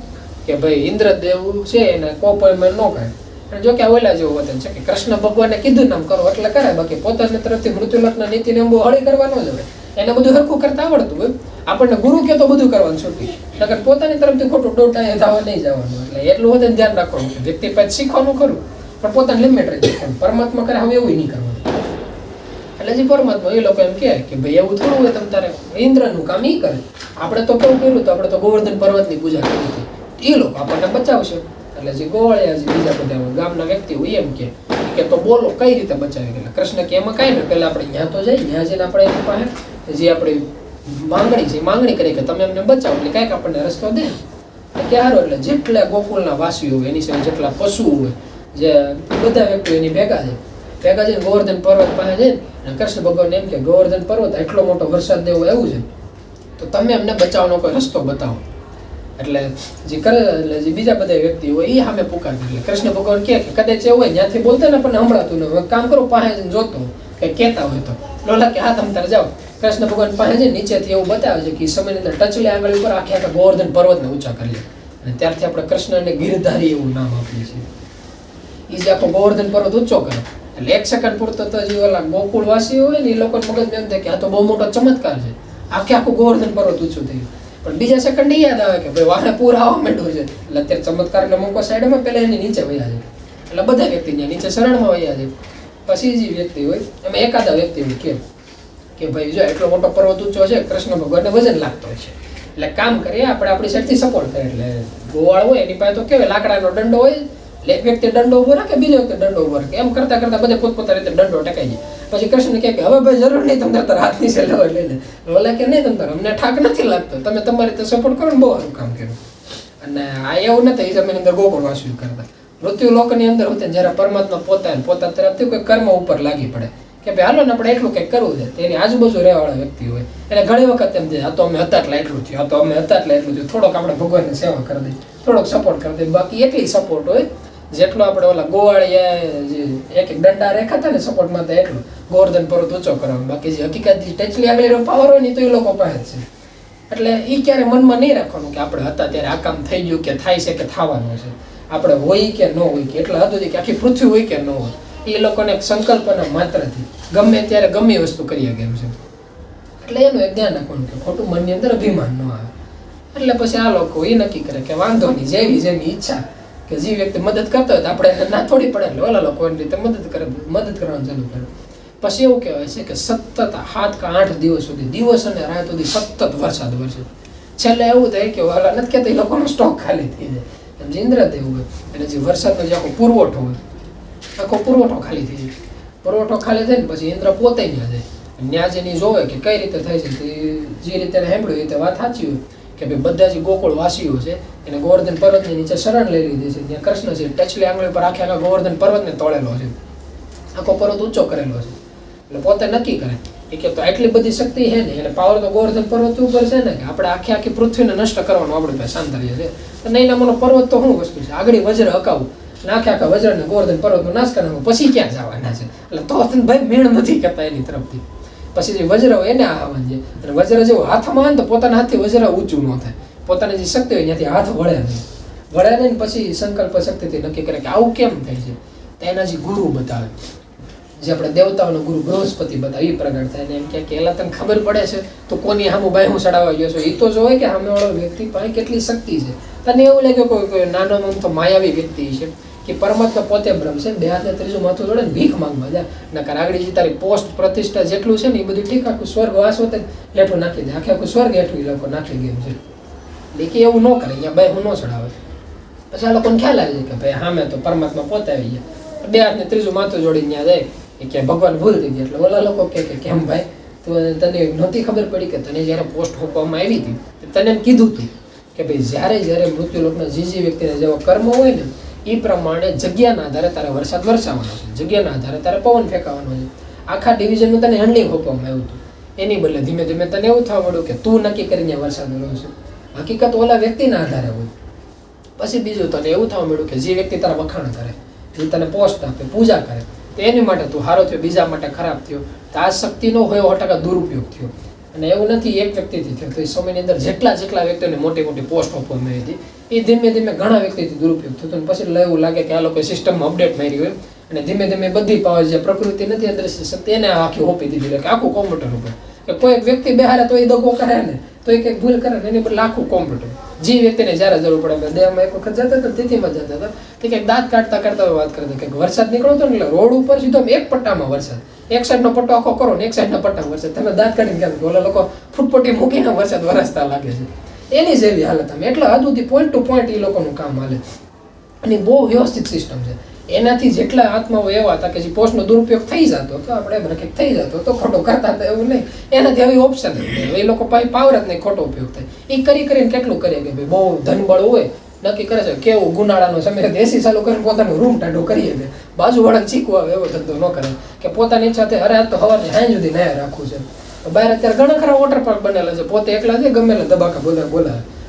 કે ભાઈ ઇન્દ્રદેવ છે એને કોપોયમાં ન કરે. અને જો કે ઓલા જેવું વતન છે કે કૃષ્ણ ભગવાને કીધું નામ કરો એટલે કરે, બાકી પોતાની તરફથી મૃત્યુલોકના નીતિને બહુ હળી કરવા ન જવાય. એને બધું હરખું કરતા આવડતું હોય. આપણને ગુરુ કહે તો બધું કરવાનું છૂટી, નકર પોતાની તરફથી ખોટું ડોટા થવા નહીં જવાનું. એટલે એટલું વધુ ધ્યાન રાખવાનું કે વ્યક્તિ પાસે શીખવાનું ખરું પણ પોતાની લિમિટ રહી જાય. પરમાત્મા કરે હવે એવું નહીં કરવાનું. એટલે જે પરમાત્મા એ લોકો એમ કહે કે ભાઈ એવું થોડું હોય તમ તારે ઇન્દ્રનું કામ એ કરે. આપણે તો કેવું કર્યું તો આપણે તો ગોવર્ધન પર્વતની પૂજા કરી હતી. એ લોકો આપણને બચાવશે. એટલે જે ગોવાળિયા જે બીજા બધા ગામના વ્યક્તિ હોય એમ કે તો બોલો કઈ રીતે બચાવી ગયેલા. કૃષ્ણ કે એમાં કાંઈ ને પહેલાં આપણે ત્યાં તો જઈએ, ત્યાં જઈને આપણે એની પાસે જે આપણી માંગણી કરી કે તમે એમને બચાવો એટલે કાંઈક આપણને રસ્તો દે. કે સારો એટલે જેટલા ગોકુળના વાસીઓ હોય એની સાથે જેટલા પશુઓ હોય જે બધા વ્યક્તિઓ એની ભેગા જઈને ગોવર્ધન પર્વત પાસે જઈને અને કૃષ્ણ ભગવાન એમ કે ગોવર્ધન પર્વત એટલો મોટો વરસાદ દેવો એવું છે તો તમે એમને બચાવવાનો કોઈ રસ્તો બતાવો. એટલે જે બીજા બધા વ્યક્તિ હોય એ સામે પુકાર કરે. એટલે કૃષ્ણ ભગવાન કહે કે કદાચ એવું હોય જ્યાંથી બોલતા ને પણ સંભળાતું ન હોય, કામ કરો પાસે જઈને જોતો કે કહેતા હોય તો લોલા કે હા તમે તારે જાઓ. કૃષ્ણ ભગવાન પાસે જઈને નીચેથી એવું બતાવે છે કે એ સમયની અંદર ટચલી આંગળી ઉપર આખા ગોવર્ધન પર્વતને ઊંચા કરી લે. અને ત્યારથી આપણે કૃષ્ણને ગિરધારી એવું નામ આપીએ છીએ. એ જે આખો ગોવર્ધન પર્વત ઊંચો કરે એટલે 1 સેકન્ડ પૂરતો તો જે ઓલા ગોકુળવાસીઓ હોય ને એ લોકો મગજ એમ થાય કે આ તો બહુ મોટો ચમત્કાર છે, આખું ગોવર્ધન પર્વત ઊંચું થયું. પણ બીજા સેકન્ડ યાદ આવે કે ભાઈ વાહે પૂર આવવા માંડ્યું છે. એટલે અત્યારે ચમત્કારને મૂકો સાઈડમાં પહેલા એની નીચે વયા જાય. એટલે બધા વ્યક્તિ ત્યાં નીચે શરણમાં વયા જાય. પછી જે વ્યક્તિ હોય એમાં એકાદા વ્યક્તિ હોય કે ભાઈ જો એટલો મોટો પર્વત ઊંચો છે, કૃષ્ણ ભગવાનને વજન લાગતો હોય છે એટલે કામ કરીએ આપણે આપણી સાઈડથી સપોર્ટ કરીએ. એટલે ગોવાળ હોય એની પાસે તો કેવાય લાકડાનો દંડો હોય એટલે એક વ્યક્તિ દંડો ઉભો રાખે, બીજો વ્યક્તિ દંડો ઉભો રાખે. એમ કરતા બધે પોતપોતાની રીતે દંડો ટકાઈ જાય. પછી કૃષ્ણ કહે કે હવે ભાઈ જરૂર નહીં તમે તારા હાથ નીચે લેવા લઈને ઓલા કે નહીં તમે અમને ઠાક નથી લાગતો, તમે તમારી રીતે સપોર્ટ કરો ને બહુ સારું કામ કર્યું. અને આ એવું નથી એ સમયની અંદર ગોકુળવાસીઓ કરતા. મૃત્યુ લોકની અંદર હોતે જ્યારે પરમાત્મા પોતા તરફથી કોઈ કર્મ ઉપર લાગી પડે કે ભાઈ હાલો ને આપણે એટલું કંઈક કરવું છે. તેની આજુબાજુ રહેવાવાળા વ્યક્તિ હોય એને ઘણી વખત એમ થાય આ તો અમે હતા એટલે એટલું થયું, આ તો અમે હતા એટલે એટલું થયું, થોડોક આપણે ભગવાનની સેવા કરી દઈએ, થોડોક સપોર્ટ કરી દઈએ. બાકી એટલી સપોર્ટ હોય જેટલો આપણે ઓલા ગોવાળિયા જે એક દંડા રેખાતા ને સપોર્ટમાં તો એટલું ગોવર્ધન પર્વત ઊંચો કરવાનો. બાકી જે હકીકત ટચલી આગળ પાવર હોય ને તો એ લોકો પાસે છે. એટલે એ ક્યારે મનમાં નહીં રાખવાનું કે આપણે હતા ત્યારે આ કામ થઈ ગયું કે થાય છે કે થવાનું છે, આપણે હોય કે ન હોય કે એટલા હતું કે આખી પૃથ્વી હોય કે ન હોય. એ લોકોને એક સંકલ્પના માત્રથી ગમે ત્યારે ગમે વસ્તુ કરી શકે એમ છે. એટલે એનું એક ધ્યાન રાખવાનું કે ખોટું મનની અંદર અભિમાન ન આવે. એટલે પછી આ લોકો એ નક્કી કરે કે વાંધો નહીં, જેની ઈચ્છા કે જે વ્યક્તિ મદદ કરતો હોય તો આપણે એને ના થોડી પડે. એટલે ઓલા લોકો એની રીતે મદદ કરવાનું ચાલુ કરે. પછી એવું કહેવાય છે કે સતત 7 કે 8 દિવસ સુધી દિવસ અને રાત સુધી સતત વરસાદ વરસે. છેલ્લે એવું થાય કે ઓલા નથી કહેતા એ લોકોનો સ્ટોક ખાલી થઈ જાય. એમ જે ઇન્દ્રદેવ હોય એટલે જે વરસાદનો જે આખો પુરવઠો હોય આખો પુરવઠો ખાલી થઈ જાય. પુરવઠો ખાલી થાય ને પછી ઇન્દ્ર પોતે ત્યાં જાય. ત્યાં જેની જોવે કે કઈ રીતે થાય છે તે જે રીતે સાંભળ્યું એ રીતે વાત સાચી હોય કે ભાઈ બધા જે ગોકુળ વાસીઓ છે એને ગોવર્ધન પર્વતની નીચે શરણ લઈ લીધી છે. ત્યાં કૃષ્ણ છે ટચલી આંગળી પર આખા ગોવર્ધન પર્વતને તોડેલો છે, આખો પર્વત ઊંચો કરેલો છે. એટલે પોતે નક્કી કરે એ કે તો આટલી બધી શક્તિ છે ને, એને પાવર તો ગોવર્ધન પર્વત ઉપર છે ને, કે આપણે આખી પૃથ્વીને નષ્ટ કરવાનું આપણી પાસે સાંતર્ય છે. તો નહીં નામનો પર્વત તો શું વસ્તુ છે? આગળ વજ્ર હકાવું, આખા વજ્રને ગોવર્ધન પર્વતનો નાશ કરવાનો, પછી ક્યાં જવાના છે? એટલે તો ભાઈ મેળ નથી કરતા એની તરફથી. પછી જે વજ્ર હોય એને આવવાનું છે, અને વજ્ર જેવું હાથમાં આવે ને તો પોતાના હાથથી વજ્ર ઊંચું ન થાય, પોતાની જે શક્તિ હોય ત્યાંથી હાથ વળે નહીં. પછી સંકલ્પ શક્તિથી નક્કી કરે કે આવું કેમ થાય છે. તો એના જે ગુરુ બતાવે, જે આપણે દેવતાઓનો ગુરુ બૃહસ્પતિ બતાવે, એ પ્રગટ થાય ને એમ કે એલા તને ખબર પડે છે તો કોની સામું બાય હું ચડાવવા ગયો છું, એ તો જોવે કે સામેવાળો વ્યક્તિ પાસે કેટલી શક્તિ છે. તને એવું લાગ્યું કોઈ નાનો તો માયાવી વ્યક્તિ છે કે પરમાત્મા પોતે બ્રહ્મ છે, બે હાથે ત્રીજું માથું જોડે ને ભીખ માંગવા જાય, નકર આગળ જે તારી પોસ્ટ પ્રતિષ્ઠા જેટલું છે ને એ બધું ઠીક, આખું સ્વર્ગ વાસ હોતે હેઠું નાખી દે, આખું સ્વર્ગ હેઠું એ લોકો નાખી ગયું છે. એટલે એવું ન કરે, અહીંયા બાય હું ન ચડાવે. પછી આ લોકોને ખ્યાલ આવી જાય કે ભાઈ સામે તો પરમાત્મા પોતે આવી ગયા, બે હાથને ત્રીજું માથું જોડીને ત્યાં જાય કે ભગવાન ભૂલ થઈ ગયા. એટલે ઓલા લોકો કે કેમ ભાઈ તને નહોતી ખબર પડી કે તને જ્યારે પોસ્ટ હોપવામાં આવી હતી તને એમ કીધું હતું કે ભાઈ જ્યારે મૃત્યુલોકના જે વ્યક્તિના જેવા કર્મ હોય ને એ પ્રમાણે જગ્યાના આધારે તારે વરસાદ વરસાવવાનો છે, જગ્યાના આધારે તારે પવન ફેંકાવાનો છે. આખા ડિવિઝનનું તને હેન્ડલિંગ હોપવામાં આવ્યું હતું. એની બદલે ધીમે ધીમે તને એવું થવા મળ્યું કે તું નક્કી કરીને વરસાદ રહ્યો છે. હકીકત ઓલા વ્યક્તિના આધારે હોય. પછી બીજું તને એવું થવા મળ્યું કે જે વ્યક્તિ તારા વખાણ કરે, જે તને પોસ્ટ આપે, પૂજા કરે, તો એની માટે તું સારો થયો, બીજા માટે ખરાબ થયો. તો આ શક્તિનો હોય 100% દુરુપયોગ થયો. અને એવું નથી એક વ્યક્તિથી થયો, તો એ સમયની અંદર જેટલા વ્યક્તિઓને મોટી પોસ્ટ આપવામાં આવી હતી એ ધીમે ધીમે ઘણા વ્યક્તિથી દુરુપયોગ થતો. અને પછી એવું લાગે કે આ લોકો સિસ્ટમમાં અપડેટ મારી હોય અને ધીમે ધીમે બધી પાવર જે પ્રકૃતિ નથી અદ્રશ્ય શક્તિ એને આખી હોપી દીધી, કે આખું કોમ્પ્યુટર ઉપર કે કોઈ એક વ્યક્તિ બેહારે તો એ દગો કરે ને, તો એ કંઈક ભૂલ કરે ને એની પર આખું કોમ્પ્યુટર. જે વ્યક્તિને જ્યારે જરૂર પડે, દેહમાં એક વખત જતા હતા તિથિમાં જતા હતા, તે કંઈક દાંત કાઢતા વાત કરતા કે વરસાદ નીકળો હતો ને એટલે રોડ ઉપર સીધો એક પટ્ટામાં વરસાદ, એક સાઈડનો પટ્ટો આખો કરો ને એક સાઈડના પટ્ટામાં વરસાદ, તમે દાંત કાઢીને ક્યાં ઓલા લોકો ફૂટપટ્ટી મૂકીને વરસાદ વરસતા લાગે છે. એની જેવી હાલત આમ, એટલે હદ સુધી પોઈન્ટ ટુ પોઈન્ટ એ લોકોનું કામ હાલે. અને બહુ વ્યવસ્થિત સિસ્ટમ છે. એનાથી જેટલા આત્માઓ એવા હતા કે જે પોસ્ટનો દુરુપયોગ થઈ જતો હતો, આપણે એમ રાખીએ થઈ જતો હતો, ખોટો કરતા હતા એવું નહીં, એનાથી આવી ઓપ્શન જ નહીં. એ લોકો પાસે પાવર જ નહીં, ખોટો ઉપયોગ થાય. એ કરીને કેટલું કરે કે ભાઈ બહુ ધનબળ હોય, નક્કી કરે છે કેવું ગુનાળાનો સમય એસી ચાલુ કરીને પોતાનું રૂમ ટાઢો કરીએ ને બાજુવાળાને ચીકવા આવે એવો ધંધો ન કરે કે પોતાની ઈચ્છા થાય અરે આ તો સવારની સાંજ સુધી નાયા રાખવું છે. બહાર અત્યારે ઘણા ખરા વોટર પાર્ક બનેલા છે, પોતે એકલા છે ગમે એટલા દબાકા બોલાવે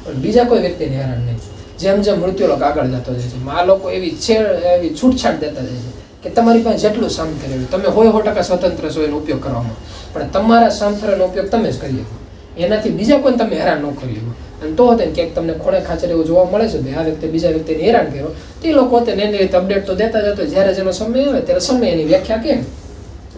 પણ બીજા કોઈ વ્યક્તિને હેરાન નહીં. જેમ મૃત્યુલોક આગળ જતો જાય છે, આ લોકો એવી છૂટછાટ દેતા જાય છે કે તમારી પાસે જેટલું સામર્થ્ય રહ્યું, તમે 100% સ્વતંત્ર છો એનો ઉપયોગ કરવામાં, પણ તમારા સામર્થ્યનો ઉપયોગ તમે જ કરી શકો, એનાથી બીજા કોઈને તમે હેરાન ન કરી શકો. અને તો હતું ક્યાંક તમને ખોણે ખાચર એવું જોવા મળે છે ભાઈ આ વ્યક્તિ બીજા વ્યક્તિને હેરાન કર્યો, તો એ લોકો એની રીતે અપડેટ તો દેતા જતો, જ્યારે જેનો સમય આવે ત્યારે સમય એની વ્યાખ્યા કેમ,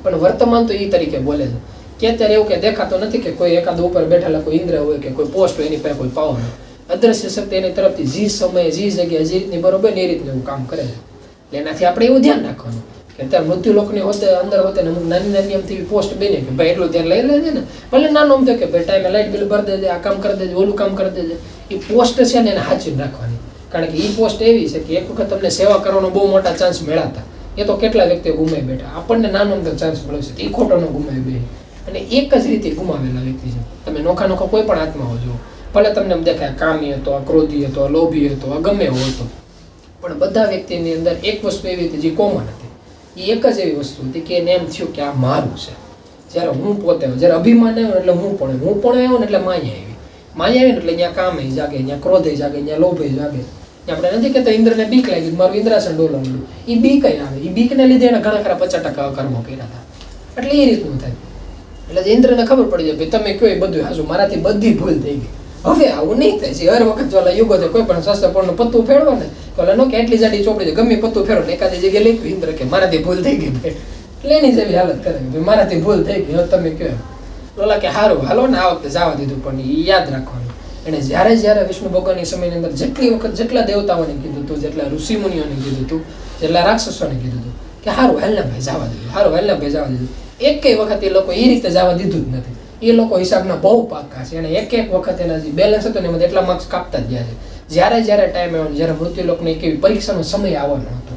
પણ વર્તમાન તો એ તરીકે બોલે છે કે અત્યારે એવું કે દેખાતો નથી કે કોઈ એકાદ ઉપર બેઠેલા કોઈ ઇન્દ્ર હોય કે કોઈ પોસ્ટ હોય એની પાસે કોઈ પાવર હોય. અદ્રશ્ય શક્તિ એની તરફથી જે સમયે જે જગ્યાએ જે રીતની બરોબર એ રીતનું એવું કામ કરે છે. એટલે એનાથી આપણે એવું ધ્યાન રાખવાનું કે અત્યારે મૃત્યુલોકની હોતે અંદર હોતે ને અમુક નાની એમથી પોસ્ટ બને કે ભાઈ એટલું ધ્યાન લઈ લેજે ને, ભલે નાનો આમ થાય કે ભાઈ ટાઈમે લાઇટ બિલ ભરી દેજે, આ કામ કરી દેજે, ઓલું કામ કરી દેજે. એ પોસ્ટ છે ને એને સાચવી રાખવાની, કારણ કે એ પોસ્ટ એવી છે કે એક વખત તમને સેવા કરવાનો બહુ મોટા ચાન્સ મળ્યા, એ તો કેટલા વ્યક્તિઓ ગુમાવી બેઠા, આપણને નાનો અમથો ચાન્સ મળ્યો છે, એ ખોટો ન ગુમાવી બે. અને એક જ રીતે ગુમાવેલા વ્યક્તિ છે. તમે નોખા કોઈ પણ આત્માઓ જુઓ, ભલે તમને એમ દેખાય કામી હતો, આ ક્રોધી હતો, આ લોભી હતો, આ ગમે એવો હતો, પણ બધા વ્યક્તિની અંદર એક વસ્તુ એવી હતી જે કોમન હતી. એ એક જ એવી વસ્તુ હતી કે એને એમ થયું કે આ મારું છે. જ્યારે હું પોતે આવ્યો, જ્યારે અભિમાન આવ્યો એટલે હું પણ આવ્યો ને એટલે માયા આવી ને એટલે અહીંયા કામે જાગે, અહીંયા ક્રોધે જાગે, અહીંયા લોભે જાગે. આપણે નથી કહેતા ઇન્દ્રને બીક લાગી, મારું ઇન્દ્રાસન ડોલવાનું, એ બીક આવે, એ બીકને લીધે એને ઘણા ખરા 50% કર્મો કર્યા હતા. એટલે એ રીતનું થાય. એટલે ઇન્દ્રને ખબર પડી જાય ભાઈ તમે કયો એ બધું હાજુ, મારાથી બધી ભૂલ થઈ ગઈ, હવે આવું નહીં થાય છે. હર વખત જો યુગો કોઈ પણ શાસ્ત્રપણનું પત્તું ફેરવો ને તો નો કે એટલી જાડી ચોપડી છે, ગમે પત્તું ફેરવો ને એકાદી જગ્યાએ લખ્યું ઇન્દ્ર કે મારાથી ભૂલ થઈ ગઈ ભાઈ, એટલે એની જેવી હાલત કરે ભાઈ મારાથી ભૂલ થઈ ગઈ, હવે તમે કહો ઓલા કે સારું હાલો ને આ વખતે જવા દીધું. પણ એ યાદ રાખવાનું, એને જ્યારે વિષ્ણુ ભગવાનની સમયની અંદર જેટલી વખત જેટલા દેવતાઓને કીધું હતું, જેટલા ઋષિમુનિઓને કીધું હતું, જેટલા રાક્ષસોને કીધું હતું કે સારું હાલને ભાઈ જવા દીધું, સારું હાલને ભાઈ જવા દીધું, એક વખત એ લોકો એ રીતે જવા દીધું જ નથી. એ લોકો હિસાબના બહુ પાકા છે, અને એક વખત એના જે બેલેન્સ હતો ને એમાં એટલા માર્ક્સ કાપતા જ ગયા છે. જ્યારે ટાઈમ આવ્યો, જ્યારે મૃત્યુલોકને એક એવી પરીક્ષાનો સમય આવવાનો હતો,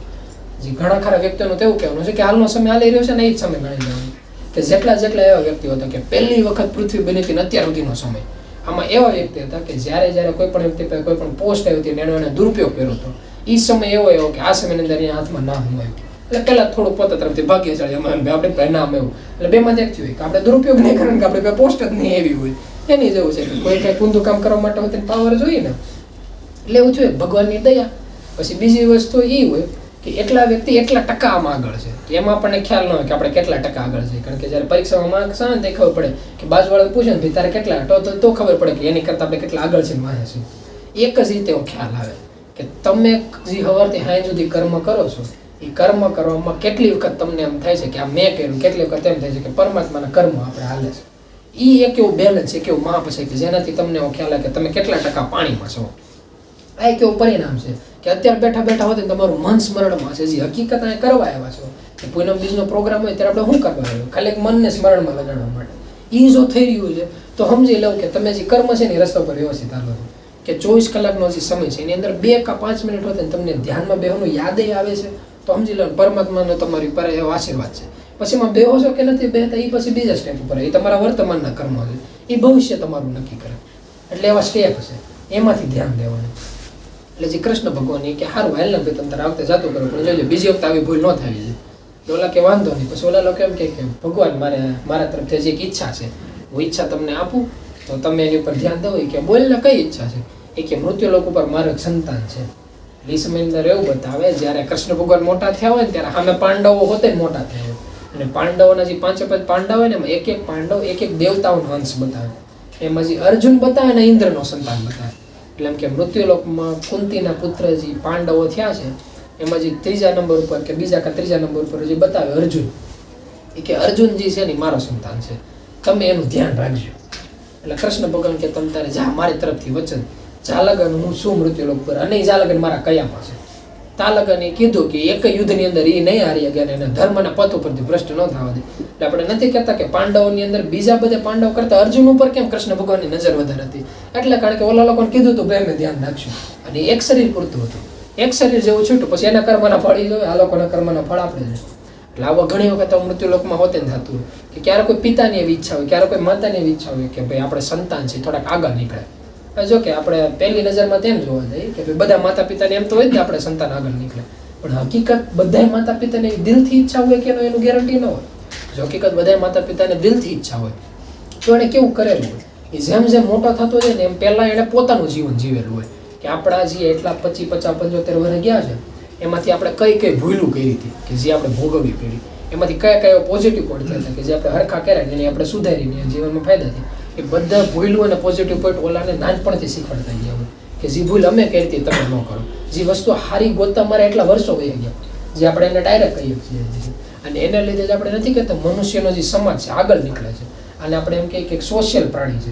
જે ઘણા ખરા વ્યક્તિઓનું તેવું કહેવાનું છે કે હાલનો સમય હાલી રહ્યો છે ને એ જ સમય ગણી લેવાનો, કે જેટલા એવા વ્યક્તિઓ હતા કે પહેલી વખત પૃથ્વી બની હતી અત્યાર સુધીનો સમય, આમાં એવા વ્યક્તિ હતા કે જ્યારે કોઈ પણ વ્યક્તિ કોઈ પણ પોસ્ટ આવી હતી એનો એને દુરુપયોગ કર્યો હતો. એ સમય એવો કે આ સમયની અંદર એના હાથમાં ના હોય, એટલે પહેલા થોડું પોતા તરફથી ભાગ્યશાળી અમારે આપણે પરિણામ એવું એટલે બેમાં જ એક થયું કે આપણે દુરુપયોગ નહીં કરવાનું કે આપણે પોસ્ટ જ નહીં એવી હોય એની જેવું છે કે કોઈ કંઈ ઊંધું કામ કરવા માટે હોય પાવર જોઈએ ને એટલે એવું થયું ભગવાનની દયા. પછી બીજી વસ્તુ એ હોય કે એટલા વ્યક્તિ એટલા ટકા આમાં આગળ છે એમાં આપણને ખ્યાલ ન હોય કે આપણે કેટલા ટકા આગળ છે કારણ કે જ્યારે પરીક્ષામાં માર્ક્સ આવે ને ખબર પડે કે બાજુવાળાને પૂછે ને ભાઈ તારે કેટલા તો ખબર પડે કે એની કરતાં આપણે કેટલા આગળ છે વાંહે છે. એક જ રીતે એવો ખ્યાલ આવે કે તમે જે સવારથી સાંજ સુધી કર્મ કરો છો એ કર્મ કરવામાં કેટલી વખત તમને એમ થાય છે કે આ મેં કર્યું, કેટલી વખત એમ થાય છે કે પરમાત્માના કર્મ આપણે હાલે છે. એ એક એવું બેલેન્સ એક એવું માપ છે કે જેનાથી તમને એવો ખ્યાલ આવે કે તમે કેટલા ટકા પાણીમાં છો. આ એક એવું પરિણામ છે કે અત્યારે બેઠા બેઠા હોત તમારું મન સ્મરણમાં છે જે હકીકત અહીંયા કરવા આવ્યા છો કે પૂનમ બીજનો પ્રોગ્રામ હોય ત્યારે આપણે શું કરવા આવ્યો ખાલી એક મનને સ્મરણમાં લગાડવા માટે. એ જો થઈ રહ્યું છે તો સમજી લઉં કે તમે જે કર્મ છે ને રસ્તા પર વ્યવસ્થિત હાલો છો કે 24 કલાકનો જે સમય છે એની અંદર 2 કે 5 મિનિટ હોય તમને ધ્યાનમાં બેહવાનું યાદ આવે છે તો સમજી લો પરમાત્માનો તમારી પર એવો આશીર્વાદ છે. પછી એમાં બેહો છો કે નથી બેહતા એ પછી બીજા સ્ટેપ ઉપર એ તમારા વર્તમાનના કર્મો છે એ ભવિષ્ય તમારું નક્કી કરે એટલે એવા સ્ટેપ છે એમાંથી ધ્યાન દેવાનું. એટલે જે કૃષ્ણ ભગવાન કે સારું હાલ ને ભાઈ તમે તારે આવતે જાતું કરો પણ જોજો બીજી વખતે આવી ભૂલ ન થવી જોઈએ. ઓલા કે વાંધો નહીં. પછી ઓલા લોકો એમ કે ભગવાન મારા તરફથી જે એક ઈચ્છા છે હું ઈચ્છા તમને આપું તો તમે એની ઉપર ધ્યાન દો. કે બોલ ને કઈ ઈચ્છા છે એ કે મૃત્યુલોક ઉપર મારું એક સંતાન છે. એ સમયની અંદર એવું બતાવે જ્યારે કૃષ્ણ ભગવાન મોટા થયા હોય ને ત્યારે સામે પાંડવો હોતે મોટા થયા હોય અને પાંડવોના જે 5 પાંડવ હોય ને એમાં એક એક પાંડવ એક એક દેવતાઓનો અંશ બતાવે. એમાં જે અર્જુન બતાવે ને ઇન્દ્રનો સંતાન બતાવે. એટલે એમ કે મૃત્યુલોકમાં કુંતીના પુત્ર જે પાંડવો થયા છે એમાં જે 3જા નંબર ઉપર કે બીજા કે 3જા નંબર ઉપર જે બતાવે અર્જુન એ કે અર્જુનજી છે ને મારો સંતાન છે તમે એનું ધ્યાન રાખજો. એટલે કૃષ્ણ ભગવાન કે તમે તારે જા મારી તરફથી વચન જાલગન હું શું મૃત્યુલોક પર અને જાલગન મારા કયામાં છે. તાલગને કીધું કે એક યુદ્ધની અંદર એ નહીં હારી ગયા અને ધર્મના પથ ઉપરથી ભ્રષ્ટ ન થવા દે. એટલે આપણે નથી કહેતા કે પાંડવોની અંદર બીજા બધા પાંડવ કરતા અર્જુન ઉપર કેમ કૃષ્ણ ભગવાનની નજર વધારે હતી એટલે કારણ કે ઓલા લોકોને કીધું હતું ભાઈ મેં ધ્યાન રાખશું અને એક શરીર પૂરતું હતું. એક શરીર જેવું છૂટું પછી એના કર્મના ફળ ઈ જોઈએ આ લોકોના કર્મના ફળ આપણે જોઈએ. એટલે આવા ઘણી વખત મૃત્યુલોકમાં હોતે ને થતું કે ક્યારે કોઈ પિતાની એવી ઈચ્છા હોય ક્યારે કોઈ માતાની એવી ઈચ્છા હોય કે ભાઈ આપણે સંતાન છે થોડાક આગળ નીકળે. જો કે આપણે પહેલી નજરમાં તેમ જોવા જઈએ કે બધા માતા પિતાને એમ તો હોય જ ને આપણે સંતાન આગળ નીકળે પણ હકીકત બધા માતા પિતાને દિલથી ઈચ્છા હોય કે એનું ગેરંટી ન હોય. જો હકીકત બધા માતા પિતાને દિલથી ઈચ્છા હોય તો એને કેવું કરેલું હોય એ જેમ જેમ મોટો થતો જાય ને એમ પહેલાં એણે પોતાનું જીવન જીવેલું હોય કે આપણા જે એટલા 25, 50, 75 વર્ષ ગયા છે એમાંથી આપણે કઈ ભૂલું કરી હતી કે જે આપણે ભોગવવી પડી એમાંથી કયા પોઝિટિવ પોઈન્ટ થયા હતા કે જે આપણે હરખા કર્યા જેને આપણે સુધારીને જીવનમાં ફાયદા થયા. એ બધા ભૂલું અને પોઝિટિવ પોઈન્ટ ઓલાને નાનપણથી શીખવાડતા ગયા હોય કે જે ભૂલ અમે કરી હતી તમે ન કરો. જે વસ્તુ હારી ગોતતા મારે એટલા વર્ષો વહી ગયા જે આપણે એને ડાયરેક્ટ કહીએ છીએ અને એના લીધે જ આપણે નથી કહેતા મનુષ્યનો જે સમાજ છે આગળ નીકળે છે અને આપણે એમ કહીએ કે સોશિયલ પ્રાણી છે.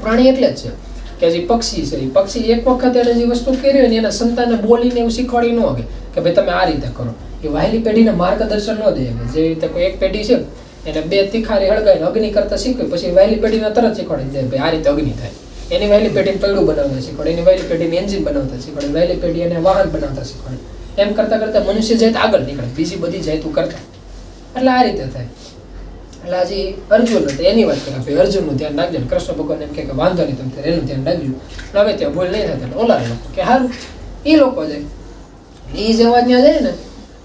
પ્રાણી એટલે જ છે કે જે પક્ષી છે એ પક્ષી એક વખત એને જે વસ્તુ કરી હોય ને એના સંતાનને બોલીને એવું શીખવાડી ન હોય કે ભાઈ તમે આ રીતે કરો. એ વહેલી પેઢીને માર્ગદર્શન ન દે જે રીતે કોઈ એક પેઢી છે એને 2 તીખારી હળગાઈને અગ્નિ કરતા શીખવે પછી વહેલી પેઢીને તરત શીખવાડી દે ભાઈ આ રીતે અગ્નિ થાય. એની વહેલી પેઢીને પૈડું બનાવતા શીખવાડે એની વહેલી પેઢીને એન્જિન બનાવતા શીખવાડે વહેલી પેઢી એને વાહન બનાવતા શીખવાડે. એમ કરતાં કરતાં મનુષ્ય જાય તો આગળ નીકળે બીજી બધી જાતું કરતા એટલે આ રીતે થાય. એટલે આજે અર્જુન હતા એની વાત કરે ભાઈ અર્જુનનું ધ્યાન રાખજો. કૃષ્ણ ભગવાન એમ કે વાંધો નહીં તમે એનું ધ્યાન રાખજો હવે ત્યાં ભૂલ નહીં થતા. ઓલા લોકો કે સારું એ લોકો જાય એ જવા ત્યાં જાય ને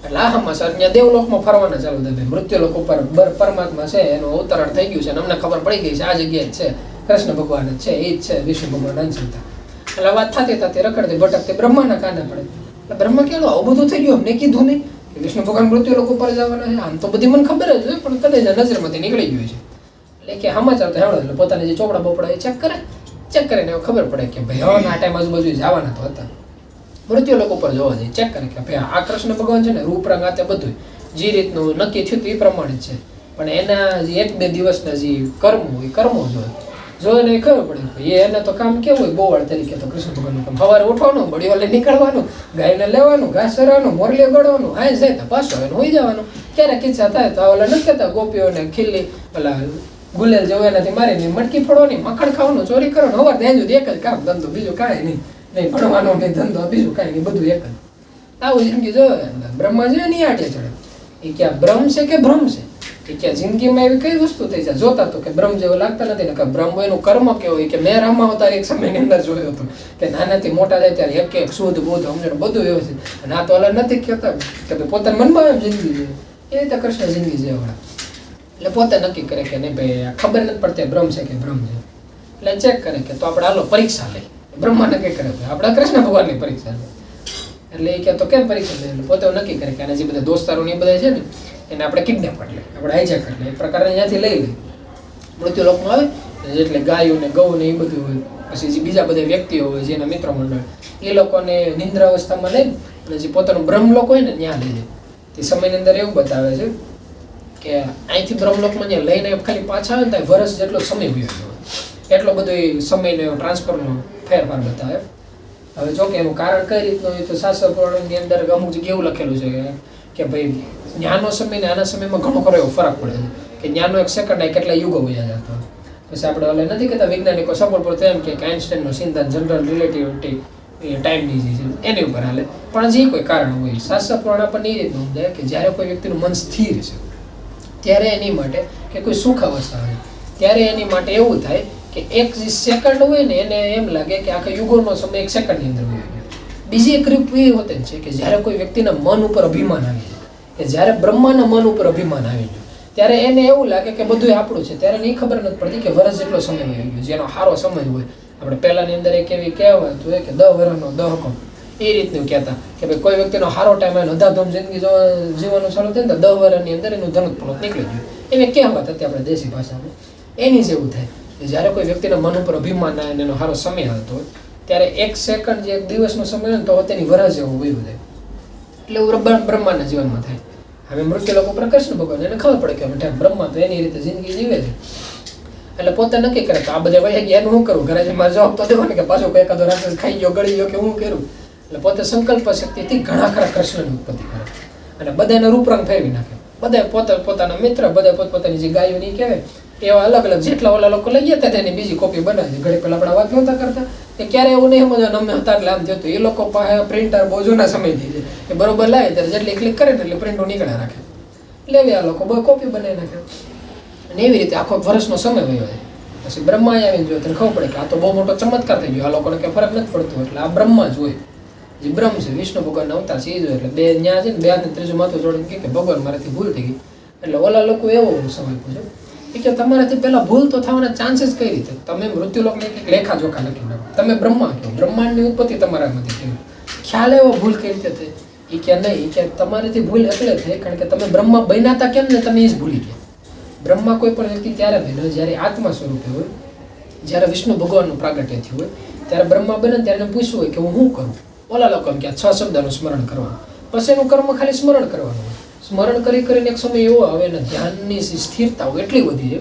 એટલે આમાં સર ત્યાં દેવલોકમાં ફરવાના ચાલુ થાય મૃત્યુલોક ઉપર પરમાત્મા છે એનું અવતરણ થઈ ગયું છે અને અમને ખબર પડી ગઈ છે આ જગ્યાએ છે કૃષ્ણ ભગવાન જ છે એ જ છે વિષ્ણુ ભગવાન અંશતા. એટલે વાત થતી રખડતી ભટકતી બ્રહ્માના કાને પડે. એટલે બ્રહ્મા કેવું આવું બધું થઈ ગયું અમને કીધું નહીં કે વિષ્ણુ ભગવાન મૃત્યુલોક ઉપર જવાના છે. આમ તો બધી મને ખબર જ હોય પણ કદાચ નજરમાંથી નીકળી ગયું છે. એટલે કે સમાચાર તો હેવડો એટલે પોતાને જે ચોપડા બોપડા એ ચેક કરીને ખબર પડે કે ભાઈ હવે આ ટાઈમ આજુબાજુ જવાના તો હતા મૃત્યુલોક ઉપર જોવા જઈએ ચેક કરે કે ભાઈ આ કૃષ્ણ ભગવાન છે ને રૂપરંગ આ તે બધું જે રીતનું નક્કી થયું એ પ્રમાણે જ છે પણ એના જે 1-2 દિવસના જે કર્મો જોઈને એ ખબર પડે એને તો કામ કેવું હોય બોવાળ તરીકે તો કૃષ્ણ ભગવાનનું કામ સવારે ઉઠવાનું બળીઓ લઈને નીકળવાનું ગાયને લેવાનું ઘાસ ચરવાનું મોરલી ગળવાનું આ જાય તો પાછો એને હોઈ જવાનું. ક્યારેક ઈચ્છા થાય તો ઓલા નથી કહેતા ગોપીઓને ખીલ્લી ઓલા ગુલેલ જેવું એનાથી મારીને મટકી ફોડવાની મખણ ખાવાનું ચોરી કરવાનું સવાર ત્યાં સુધી એક જ કામ ધંધો બીજું કાંઈ નહીં ભણવાનો નહીં ધંધો બીજું કાંઈ નહીં બધું એક જ. આવું જિંદગી જોવે બ્રહ્મા છે નહીં આટે ચડે એ કે આ બ્રહ્મ છે કે ભ્રમ છે? એ કે જિંદગીમાં એવી કઈ વસ્તુ થઈ જાય જોતા તો કે બ્રહ્મ જેવો લાગતા નથી ને કે બ્રહ્મ એનું કર્મ કેવું હોય કે મેં રામા અવતાર એક સમયની અંદર જોયો હતો કે નાનાથી મોટા થાય ત્યારે એક એક શુદ્ધ બુદ્ધ સમજણ બધું વ્યવસ્થિત. અને આ તો અલગ નથી કહેતા કે ભાઈ પોતાના મનમાં એમ જિંદગી છે એ રીતે કૃષ્ણ જિંદગી જેવડા. એટલે પોતે નક્કી કરે કે નહીં ભાઈ ખબર નથી પડતી બ્રહ્મ છે કે ભ્રમ છે. એટલે ચેક કરે કે તો આપણે હાલો પરીક્ષા લઈ. બ્રહ્મા નક્કી કરે આપણે કૃષ્ણ ભગવાનની પરીક્ષા લઈ. એટલે એ કે તો કેમ પરીક્ષા લે? એટલે પોતે નક્કી કરે કે આના જે બધા દોસ્તારો ને એ બધા છે ને એને આપણે કિડનેપ કરી લઈએ, આપણે હાઈજેક કરી લઈએ, એક પ્રકારે ત્યાંથી લઈ લઈએ. મૃત્યુલોકમાં આવે એટલે ગાયો ને ગૌ ને એ બધું હોય. પછી જે બીજા બધા વ્યક્તિઓ હોય જેના મિત્ર મંડળ એ લોકોને નિંદ્રા અવસ્થામાં લઈને અને જે પોતાનું બ્રહ્મલોક હોય ને ત્યાં લઈ જાય. તે સમયની અંદર એવું બતાવે છે કે અહીંથી બ્રહ્મલોકમાં જ્યાં લઈને ખાલી પાછા આવે ને ત્યાં વર્ષ જેટલો સમય હોય એટલો બધો એ સમયનો ટ્રાન્સફરનો ફેરફાર બતાવે. હવે જો કે એનું કારણ કઈ રીતનું હોય તો શાસ્ત્ર પુરાણની અંદર અમુક જગ્યાએ એવું લખેલું છે કે ભાઈ જ્ઞાનનો સમય ને આના સમયમાં ઘણો ખરો એવો ફરક પડે છે કે જ્ઞાનનો એક સેકન્ડ આ કેટલા યુગો વયા જતો. પછી આપણે ઓલે નથી કહેતા વૈજ્ઞાનિકો સપોર્ટ પર એમ કે આઇન્સ્ટાઈનનો સિદ્ધાંત જનરલ રિલેટિવિટી ટાઈમની જે છે એની ઉપર હાલે. પણ જે કોઈ કારણ હોય શાસ્ત્ર પુરાણ આપણને એ રીતનું સમજાય કે જ્યારે કોઈ વ્યક્તિનું મન સ્થિર છે ત્યારે એની માટે કે કોઈ સુખ અવસ્થા હોય ત્યારે એની માટે એવું થાય કે એક જે સેકન્ડ હોય ને એને એમ લાગે કે આખા યુગોનો સમય એક સેકન્ડની અંદર હોય. બીજી એક રીત એ હોતે છે કે જ્યારે કોઈ વ્યક્તિના મન ઉપર અભિમાન આવી જાય કે જ્યારે બ્રહ્માના મન ઉપર અભિમાન આવી ગયું ત્યારે એને એવું લાગે કે બધું આપણું છે. ત્યારે એને ખબર નથી પડતી કે વર્ષ જેટલો સમય આવી ગયો જેનો સારો સમય હોય. આપણે પહેલાની અંદર એક એવી કહેવત હોય કે 10 વર્ષનો 10 હુકમ એ રીતનું કહેતા કે ભાઈ કોઈ વ્યક્તિનો સારો ટાઈમ હોય અંધાધૂમ જિંદગી જીવવાનું ચાલુ થાય ને તો 10 વર્ષની અંદર એનું ધનુષ પલોત નીકળી ગયું. એવી કહેવત હતી આપણે દેશી ભાષામાં. એની જેવું થાય જ્યારે કોઈ વ્યક્તિના મન ઉપર અભિમાન આવે અને એનો સારો સમય આવતો હોય ત્યારે એક સેકન્ડ જે એક દિવસનો સમય હોય ને તો તેની વરસ જેવું વયું જાય. એટલે એવું બ્રહ્માના જીવનમાં થાય. હવે મૃત્યુ લોકો ઉપર કૃષ્ણ ભગવાન એને ખબર પડે કે બેટા બ્રહ્મા તો એની રીતે જિંદગી જીવે છે. એટલે પોતે નક્કી કરે કે આ બધે વહી ગયા એનું શું કરવું? ઘરે મારે જવાબ તો દેવાનો કે પાછો કઈ એકાદો રાક્ષસ ખાઈ ગયો ગળી ગયો કે હું કરું. એટલે પોતે સંકલ્પ શક્તિથી ઘણા ખરા કૃષ્ણની ઉત્પત્તિ કરે અને બધાને રૂપરંગ ફેરવી નાખે. બધા પોતે પોતાના મિત્ર બધા પોતપોતાની જે ગાયો ની કહેવાય એવા અલગ અલગ જેટલા ઓલા લોકો લઈ ગયા તેની બીજી કોપી બનાવી દે. ઘડી પહેલા આપણે વાત નહોતા કરતા કે ક્યારે એવું નહીં સમજવાનું અમે હતા એટલે આમ થતું. એ લોકો પાસે પ્રિન્ટર બહુ જૂના સમય દીધે એ બરોબર લાવે ત્યારે જેટલી ક્લિક કરે ને એટલે પ્રિન્ટો નીકળ્યા રાખે. એટલે આ લોકો બહુ કોપી બનાવી નાખે અને એવી રીતે આખો વર્ષનો સમય વયો જાય. પછી બ્રહ્મા આવીને જોઈએ તેને ખબર પડે કે આ તો બહુ મોટો ચમત્કાર થઈ ગયો. આ લોકોને કંઈ ફરક નથી પડતો. એટલે આ બ્રહ્મા જ હોય જે બ્રહ્મ છે વિષ્ણુ ભગવાનના અવતાર છે એ જોઈએ. એટલે બે ન્યા છે ને બે હાથને ત્રીજું માથું જોડીને કે ભગવાન મારાથી ભૂલ થઈ ગઈ. એટલે ઓલા લોકો એવો સવાલ પૂછે કે તમારાથી પહેલા ભૂલ તો થવાના ચાન્સીસ કઈ રીતે? તમે મૃત્યુલોકને કંઈક લેખાજોખા લખી નાખો. તમે બ્રહ્મા કહો બ્રહ્માંડની ઉત્પત્તિ તમારામાંથી થઈ. ખ્યાલ એવો ભૂલ કઈ રીતે થઈ? એ કે નહીં કે તમારાથી ભૂલ એટલે થઈ કારણ કે તમે બ્રહ્મા બન્યા હતા કેમ ને તમે એ જ ભૂલી ગયા. બ્રહ્મા કોઈ પણ વ્યક્તિ ત્યારે બન્યો જ્યારે આત્મા સ્વરૂપે હોય, જ્યારે વિષ્ણુ ભગવાનનું પ્રાગટ્ય થયું હોય ત્યારે બ્રહ્મા બને ત્યારે એને પૂછવું હોય કે હું શું કરું? ઓલા લોકો એમ કે 6 શબ્દનું સ્મરણ કરવાનું. પછી એનું કર્મ ખાલી સ્મરણ કરવાનું હોય. સ્મરણ કરી કરીને એક સમય એવો આવે ને ધ્યાનની સ્થિરતા હોય એટલી બધી છે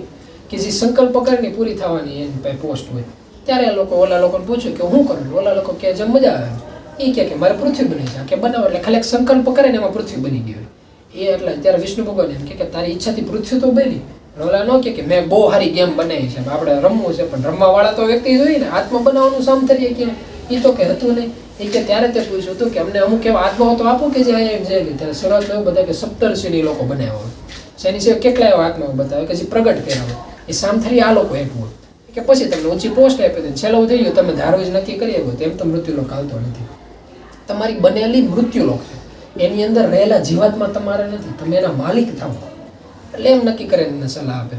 કે જે સંકલ્પ કરીને પૂરી થવાની એની પાસે પોસ્ટ હોય ત્યારે આ લોકો ઓલા લોકોને પૂછ્યું કે હું કરું? ઓલા લોકો કે જેમ મજા આવે એ કે મારે પૃથ્વી બની છે કે બનાવો એટલે ખાલી એક સંકલ્પ કરે ને એમાં પૃથ્વી બની ગઈ હોય. એ એટલે ત્યારે વિષ્ણુ ભગવાન એમ કે તારી ઈચ્છાથી પૃથ્વી તો બની. ઓલા ન કે મેં બહુ સારી ગેમ બનાવી છે આપણે રમવું છે પણ રમવાવાળા તો વ્યક્તિ જોઈએ ને આત્મા બનાવવાનું સામથરીએ કે એ તો કે હતું નહીં. એ કે ત્યારે તે પૂછ્યું હતું કે અમને અમુક એવા આત્માઓ તો આપો કે જે અહીંયા જે ત્યારે શરૂઆતમાં એવું બધા કે સપ્તર્ષિની લોકો બનાવ્યા હોય. એની સિવાય કેટલા એવા આત્માઓ બતાવે કે જે પ્રગટ કર્યા હોય એ સામથરી આ લોકો આપ્યું હોય કે પછી તમને ઊંચી પોસ્ટ આપી દે છેલ્લો થઈ ગયો તમે ધારો જ નક્કી કરી શકો તેમ તો મૃત્યુલોક આવતો નથી. તમારી બનેલી મૃત્યુલોક છે એની અંદર રહેલા જીવાત્મા તમારે નથી. તમે એના માલિક થાવ એટલે એમ નક્કી કરીને એને સલાહ આપે.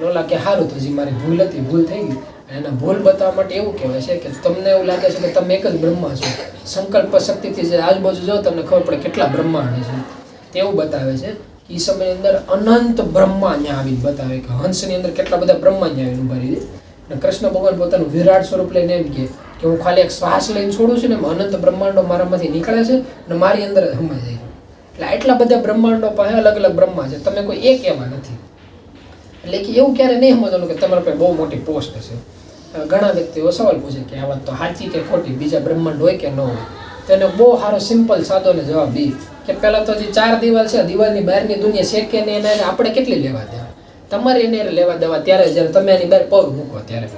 ઓલા કે સારું તો જે મારી ભૂલ હતી ભૂલ થઈ ગઈ. એના ભૂલ બતાવવા માટે એવું કહેવાય છે કે તમને એવું લાગે છે કે તમે એક જ બ્રહ્મા છો. સંકલ્પ શક્તિથી જે આજુબાજુ જો તમને ખબર પડે કેટલા બ્રહ્માંડ છે તેવું બતાવે છે. એ સમયની અંદર અનંત બ્રહ્મા ત્યાં આવીને બતાવે કે હંસની અંદર કેટલા બધા બ્રહ્મા ત્યાં આવીને ઉભા રહી છે. અને કૃષ્ણ ભગવાન પોતાનું વિરાટ સ્વરૂપ લઈને એમ કે હું ખાલી એક શ્વાસ લઈને છોડું છું ને અનંત બ્રહ્માંડો મારામાંથી નીકળે છે અને મારી અંદર જ હમાઈ જાય છે. એટલે આટલા બધા બ્રહ્માંડો પાસે અલગ અલગ બ્રહ્મા છે. તમે કોઈ એક એવા નથી. એટલે કે એવું ક્યારે નહીં સમજવાનું કે તમારા પાસે બહુ મોટી પોસ્ટ હશે. ઘણા વ્યક્તિઓ સવાલ પૂછે કે આ વાત તો સાચી કે ખોટી? બીજા બ્રહ્માંડ હોય કે ન હોય? તો એને બહુ સારો સિમ્પલ સાદો ને જવાબ દે કે પહેલાં તો જે 4 દિવાલ છે દિવાલની બહારની દુનિયા છે કે એને આપણે કેટલી લેવા દેવા? તમારે એને લેવા દેવા ત્યારે જ્યારે તમે એની બહાર પગ મૂકો ત્યારે.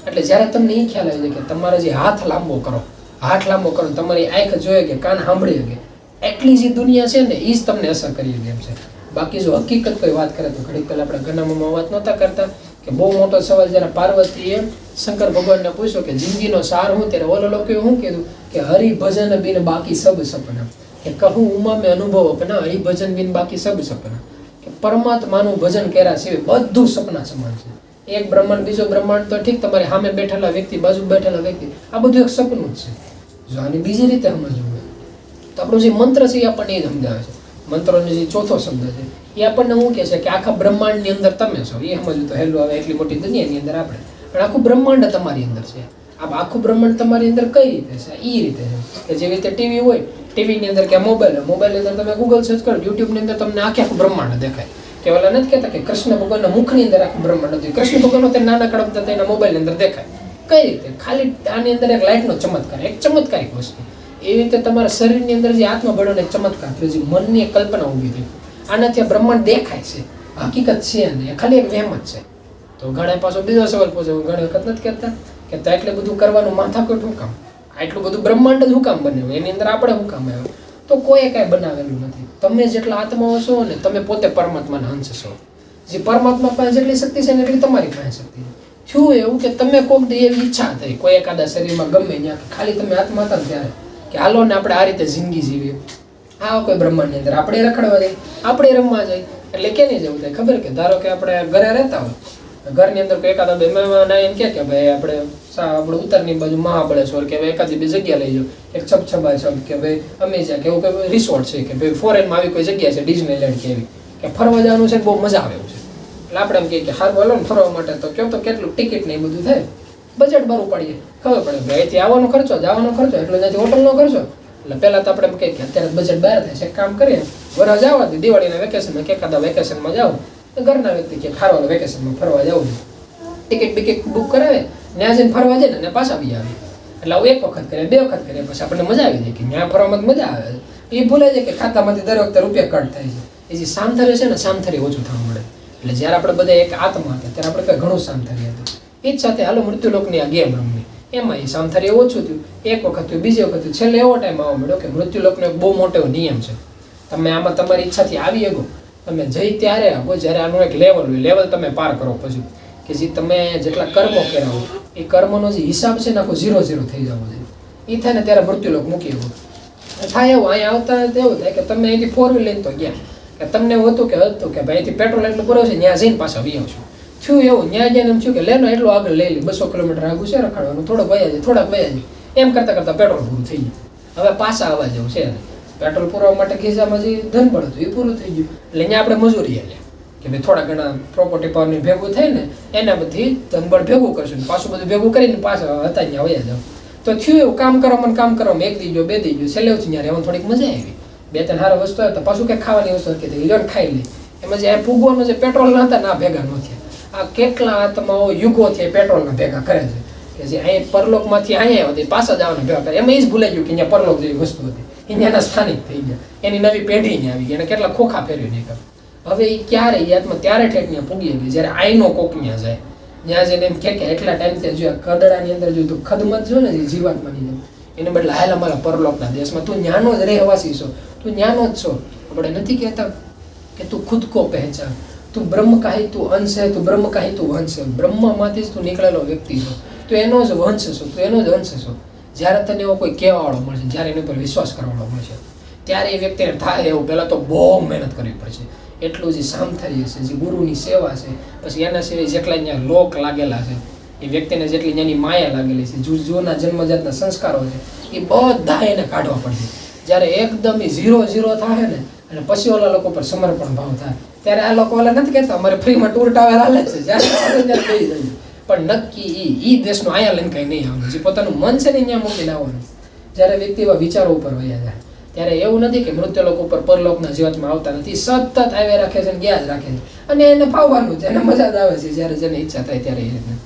એટલે જ્યારે તમને એ ખ્યાલ આવી જાય કે તમારે જે હાથ લાંબો કરો તમારી આંખ જોઈએ કે કાન સાંભળી શકે એટલી જે દુનિયા છે ને એ જ તમને અસર કરી એમ છે. બાકી જો હકીકત કોઈ વાત કરે તો ઘડીક પહેલા આપણે ઘનામાં વાત નહોતા કરતા કે બહુ મોટો સવાલ જ્યારે પાર્વતીએ શંકર ભગવાનને પૂછ્યો કે જિંદગીનો સાર હું, ત્યારે ઓલો લોકોએ શું કીધું કે હરિભજન બિન બાકી સબ સપના, કે કહું ઉમા મેં અનુભવ અપના હરિભજન બિન બાકી સબ સપના, કે પરમાત્માનું ભજન કર્યા સિવાય બધું સપના સમાન છે. એક બ્રહ્માંડ બીજો બ્રહ્માંડ તો ઠીક, તમારી સામે બેઠેલા વ્યક્તિ બાજુ બેઠેલા વ્યક્તિ આ બધું એક સપનું જ છે. જો આની બીજી રીતે સમજવું હોય તો આપણું જે મંત્ર છે એ આપણને એ સમજાવે છે. મંત્રોનો જે ચોથો શબ્દ છે એ આપણને શું કહે છે કે આખા બ્રહ્માંડની અંદર તમે છો. એ સમજવું તો હેલું આવે, એટલી મોટી દુનિયાની અંદર આપણે, પણ આખું બ્રહ્માંડ તમારી અંદર છે. આખું બ્રહ્માંડ તમારી અંદર કઈ રીતે છે? એ રીતે છે કે જેવી રીતે ટીવી હોય, ટીવીની અંદર કે મોબાઈલની અંદર તમે ગૂગલ સર્ચ કરો, યુટ્યુબની અંદર તમને આખું બ્રહ્માંડ દેખાય. કે ઓલા નથી કહેતા કે કૃષ્ણ ભગવાનના મુખની અંદર આખું બ્રહ્માંડ હતું, કૃષ્ણ ભગવાનનો તે નાના કડક એના મોબાઈલની અંદર દેખાય. કઈ રીતે? ખાલી આની અંદર એક લાઇટનો ચમત્કાર, એક ચમત્કારિક વસ્તુ. એવી રીતે તમારા શરીરની અંદર જે આત્મબળનો એક ચમત્કાર થયો, જે મનની એક કલ્પના ઊભી થઈ, આનાથી આ બ્રહ્માંડ દેખાય છે, હકીકત છે નહીં, ખાલી એક વહેમ જ છે. તો ઘણા પાછો બીજો સવાલ પૂછે, ઘણી વખત નથી કહેતા કે તો એટલું બધું કરવાનું માથાકૂટ શું કામ? આટલું બધું બ્રહ્માંડ જ શું કામ બન્યું? એની અંદર આપણે શું કામ આવ્યો? તો કોઈ કાંઈ બનાવેલું નથી. તમે જેટલા આત્માઓ છો ને, તમે પોતે પરમાત્માના અંશ છો. જે પરમાત્મા પાસે જેટલી શક્તિ છે ને એટલી તમારી પાસે શક્તિ છે. થયું એવું કે તમે કોઈક દી એવી ઈચ્છા થઈ કોઈ એકાદા શરીરમાં ગમે ત્યાં, ખાલી તમે આત્મા હતા ત્યારે કે હાલો ને આપણે આ રીતે જિંદગી જીવીએ, આ કોઈ બ્રહ્માંડની અંદર આપણે રખડવા જઈએ, આપણે રમવા જઈએ. એટલે કેની જવું થાય ખબર? કે ધારો કે આપણે ઘરે રહેતા હોય, ઘરની અંદર કોઈ એકાદા બે મહેમાન આવીને કહે કે ભાઈ આપણે ઉત્તરની બાજુ મહાબળેશ્વર કે એકાદી બે જગ્યા લઈ જાઓ, એક છબછબા છબ કે ભાઈ અમેઝા કે એવું કોઈ રિસોર્ટ છે કે ભાઈ ફોરેનમાં આવી કોઈ જગ્યા છે ડિઝનીલેન્ડ કે એવી કે ફરવા જવાનું છે, બહુ મજા આવે એવું છે. એટલે આપણે એમ કહીએ કે હારું હાલો ને ફરવા માટે, તો કેમ તો કેટલું ટિકિટ ને એ બધું થાય, બજેટ બારું પડીએ, ખબર પડે ભાઈ અહીંથી આવવાનો ખર્ચો, જવાનો ખર્ચો, એટલે ત્યાંથી હોટલનો ખર્ચો. એટલે પહેલાં તો આપણે એમ કહીએ કે અત્યારે બજેટ બહાર થાય છે, એક કામ કરીએ વરસ જવા દે, દિવાળીના વેકેશનમાં કે એકાદા વેકેશનમાં જાઓ, ઘરના વ્યક્તિ કે ખારવાના વેકેશનમાં ફરવા જવું, ટિકિટ બિકિટ બુક કરાવે, ત્યાં જઈને ફરવા જાય ને પાછા બી આવે. એટલે આવું એક વખત કરીએ, બે વખત કરીએ, પછી આપણને મજા આવી જાય કે ત્યાં ફરવામાં મજા આવે. એ ભૂલાય છે કે ખાતામાંથી દર વખતે રૂપિયા કટ થાય છે. એ જે સામથર્ય છે ને, સામથર્ય ઓછું થવા મળે. એટલે જ્યારે આપણે બધા એક આત્મા હતા ત્યારે આપણે કંઈ ઘણું સામથર્ય હતું. એ જ સાથે હાલો મૃત્યુલોકની આ ગેમ રમવી, એમાં એ સામથર્ય ઓછું થયું. એક વખત થયું, બીજી વખત થયું, છેલ્લે એવો ટાઈમ આવવા મળ્યો કે મૃત્યુલોકનો એક બહુ મોટો નિયમ છે. તમે આમાં તમારી ઈચ્છાથી આવી શકો, તમે જઈ ત્યારે આવો જ્યારે આનું એક લેવલ હોય, લેવલ તમે પાર કરો પછી કે જે તમે જેટલા કર્મો કર્યા હોય એ કર્મનો જે હિસાબ છે ને આખો 0-0 થઈ જવો જોઈએ. એ થાય ને ત્યારે મૃત્યુલોક મૂકી શકો. થાય એવું અહીંયા આવતા એવું થાય કે તમે અહીંથી 4 વ્હીલ લઈને તો ગયા, કે તમને એવું હતું કે ભાઈ અહીંથી પેટ્રોલ એટલું ભરાવ છે, ત્યાં જઈને પાછા વી આવશું. થયું એવું, ત્યાં જઈને એમ થયું કે લેનો એટલું આગળ લઈ લે, 200 કિલોમીટર આગળ છે રખાડવાનું, થોડોક વયા જાય, થોડાક વયા જાય, એમ કરતાં કરતાં પેટ્રોલ પૂરું થઈ ગયું. હવે પાછા આવવા જેવું છે ને, પેટ્રોલ પુરાવા માટે ખિસ્સામાં જે ધન પડતું એ પૂરું થઈ ગયું. એટલે અહીંયા આપણે મજૂરી આલ્યા કે ભાઈ થોડા ઘણા પ્રોપર્ટી પાવરની ભેગું થાય ને એના બધી ધનબળ ભેગું કરશું ને પાછું બધું ભેગું કરીને પાછા હતા અહીંયા વયા જાવ. તો થયું એવું, કામ કરવામાં એક દી ગયો, બે દી ગયો, છેલ્લે ત્યાં રહેવાનું થોડીક મજા આવી, 2-3 સારા વસ્તુ આવે તો પાછું કંઈક ખાવાની વસ્તુ કીધી લ્યો ખાઈ લે. એમાં જે ફૂગવાનું જે પેટ્રોલ ના હતા ના ભેગા ન થયા. આ કેટલા આત્માઓ યુગોથી પેટ્રોલના ભેગા કરે છે કે જે અહીં પરલોકમાંથી અહીંયા આવ્યા પાછા જવાના ભેગા કરે. એમાં એ જ ભૂલાઈ ગયું કે અહીંયા પરલોક જેવી વસ્તુ હતી, અહીંયાના સ્થાનિક થઈ ગયા, એની નવી પેઢીને આવી ગઈ, એને કેટલા ખોખા ફેરવી નહીં. હવે એ ક્યારે એ આત્મા ત્યારે ઠેક ત્યાં પૂગી ગઈ જ્યારે આઈનો કોક ત્યાં જાય, ત્યાં જઈને એમ કે એટલા ટાઈમથી જો કદડાની અંદર જો તું ખદમત જો ને જીવાત્માની જેમ, એને બદલે હાલ અમારા પરલોકના દેશમાં તું ન્યાનો જ રહેવાસી છો, તું ન્યાનો જ છો. આપણે નથી કહેતા કે તું ખુદ કો પહેચાન, તું બ્રહ્મ કાહી તું અંશ હે, તું બ્રહ્મ કાહી તું વંશ હે. બ્રહ્મમાંથી જ તું નીકળેલો વ્યક્તિ છો, તું એનો જ વંશ છો, તું એનો જ અંશ છો. જ્યારે તને એવો કોઈ કહેવાવાળો મળશે, જ્યારે એની ઉપર વિશ્વાસ કરવાવાળો મળશે, ત્યારે એ વ્યક્તિને થાય એવું પહેલાં તો બહુ મહેનત કરવી પડશે. એટલું જે સામથર્ય છે, જે ગુરુની સેવા છે, પછી એના સિવાય જેટલા ત્યાં લોક લાગેલા છે, એ વ્યક્તિને જેટલી ત્યાંની માયા લાગેલી છે, જૂના જન્મજાતના સંસ્કારો છે, એ બધા એને કાઢવા પડશે. જ્યારે એકદમ એ 0-0 થાય ને અને પછી ઓલા લોકો પર સમર્પણ ભાવ થાય, ત્યારે આ લોકો ઓલા નથી કહેતા અમારે ફ્રીમાં ટૂર ટાવેલ હાલે છે, જ્યારે કહી દઈએ પણ નક્કી એ દેશનો આયા લઈને કંઈ નહીં આવવાનું, જે પોતાનું મન છે ને અહીંયા મૂકીને આવવાનું. જ્યારે વ્યક્તિ એવા વિચારો ઉપર વયા જાય ત્યારે એવું નથી કે મૃત્યુલોક ઉપર પરલોકના જીવાતમાં આવતા નથી, સતત આવ્યા રાખે છે અને ગયા જ રાખે છે, અને એને ફાવવાનું છે, એને મજા જ આવે છે જ્યારે જેને ઈચ્છા થાય ત્યારે એ રીતના.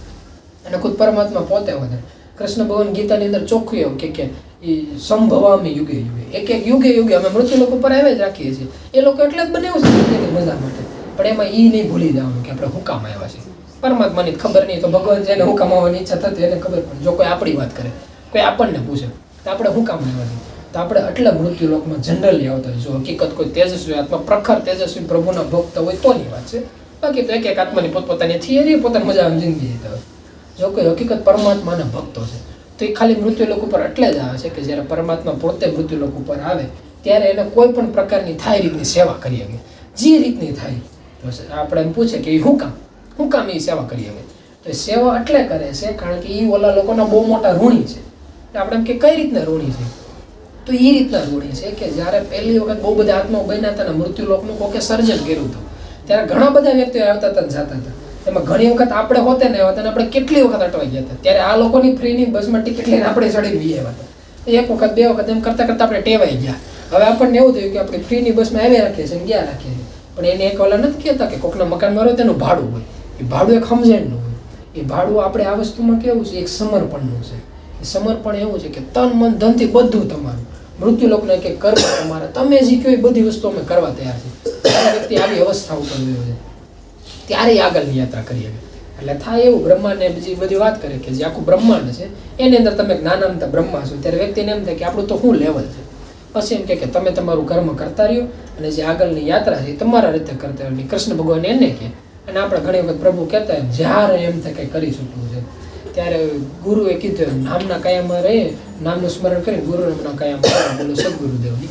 અને ખુદ પરમાત્મા પોતે વધારે કૃષ્ણ ભગવાન ગીતાની અંદર ચોખ્ખું એવું કે એ સંભવામી યુગે યુગે, એક યુગે અમે મૃત્યુલોક ઉપર આવ્યા જ રાખીએ છીએ. એ લોકો એટલે જ બનાવ્યું છે મજા માટે, પણ એમાં એ નહીં ભૂલી જવાનું કે આપણે હુકામ આવ્યા છીએ. પરમાત્માની ખબર નહીં તો ભગવાન જેને હુકામ આવવાની ઈચ્છા થતી એને ખબર, પણ જો કોઈ આપણી વાત કરે, કોઈ આપણને પૂછે તો આપણે હુકામ આવ્યા છીએ, તો આપણે આટલા મૃત્યુલોકમાં જનરલી આવતા હોય. જો હકીકત કોઈ તેજસ્વી આત્મા, પ્રખર તેજસ્વી પ્રભુના ભક્ત હોય તોની વાત છે. બાકી તો એક એક આત્માની પોતપોતાની થિયરી, પોતાની મજા આવે જિંદગી જીતા હોય. જો કોઈ હકીકત પરમાત્માના ભક્તો છે તો એ ખાલી મૃત્યુલોક ઉપર એટલે જ આવે છે કે જ્યારે પરમાત્મા પોતે મૃત્યુલોક ઉપર આવે ત્યારે એને કોઈ પણ પ્રકારની થાય રીતની સેવા કરી શકે. જે રીતની થાય તો આપણે એમ પૂછે કે એ શું કામ એ સેવા કરી શકે? તો સેવા એટલે કરે છે કારણ કે એ ઓલા લોકોના બહુ મોટા ઋણી છે. આપણે એમ કે કઈ રીતના ઋણી છે? તો એ રીતના ઋણી છે કે જ્યારે પહેલી વખત બહુ બધા આત્માઓ બન્યા હતા ને મૃત્યુલોકનું કોકે સર્જન કર્યું હતું, ત્યારે ઘણા બધા વ્યક્તિઓ આવતા હતા ને જતા હતા. એમાં ઘણી વખત આપણે હોતે ને આવ્યા હતા, આપણે કેટલી વખત અટવાઈ ગયા હતા. ત્યારે આ લોકોની ફ્રીની બસમાં ટિકિટ લઈને આપણે ચડી જઈએ આવ્યા હતા. એક વખત, બે વખત એમ કરતાં કરતાં આપણે ટેવાઈ ગયા. હવે આપણને એવું થયું કે આપણે ફ્રીની બસમાં આવ્યા રાખીએ છીએ ગયા રાખીએ છીએ. પણ એને એક ઓલા નથી કહેતા કે કોકના મકાનમાં રહો તેનું ભાડું હોય. એ ભાડું એક સમજણનું હોય. એ ભાડું આપણે આ વસ્તુમાં કેવું છે, એક સમર્પણનું છે. એ સમર્પણ એવું છે કે તન મન ધનથી બધું તમારું. મૃત્યુલોકને કે કર્મ તમારા, તમે જે કહો એ બધી વસ્તુ અમે કરવા તૈયાર છે. ત્યારે વ્યક્તિ આવી અવસ્થા ઉપર ગયો છે ત્યારે આગળની યાત્રા કરીએ. એટલે થાય એવું, બ્રહ્માને બીજી બધી વાત કરે કે જે આખું બ્રહ્માંડ છે એની અંદર તમે જ્ઞાનાંત બ્રહ્મા છો. ત્યારે વ્યક્તિને એમ થાય કે આપણું તો શું લેવલ છે. પછી એમ કે તમે તમારું કર્મ કરતા રહ્યો અને જે આગળની યાત્રા છે એ તમારા રીતે કરતા રહ્યો. કૃષ્ણ ભગવાન એને કહે. અને આપણે ઘણી વખત પ્રભુ કહેતા હોય જ્યારે એમ થાય કે કરી શકવું છે ત્યારે ગુરુએ કીધું નામના કાયમમાં રહે, નામનું સ્મરણ કરી ગુરુ નામના કાયમમાં બોલો સદગુરુદેવની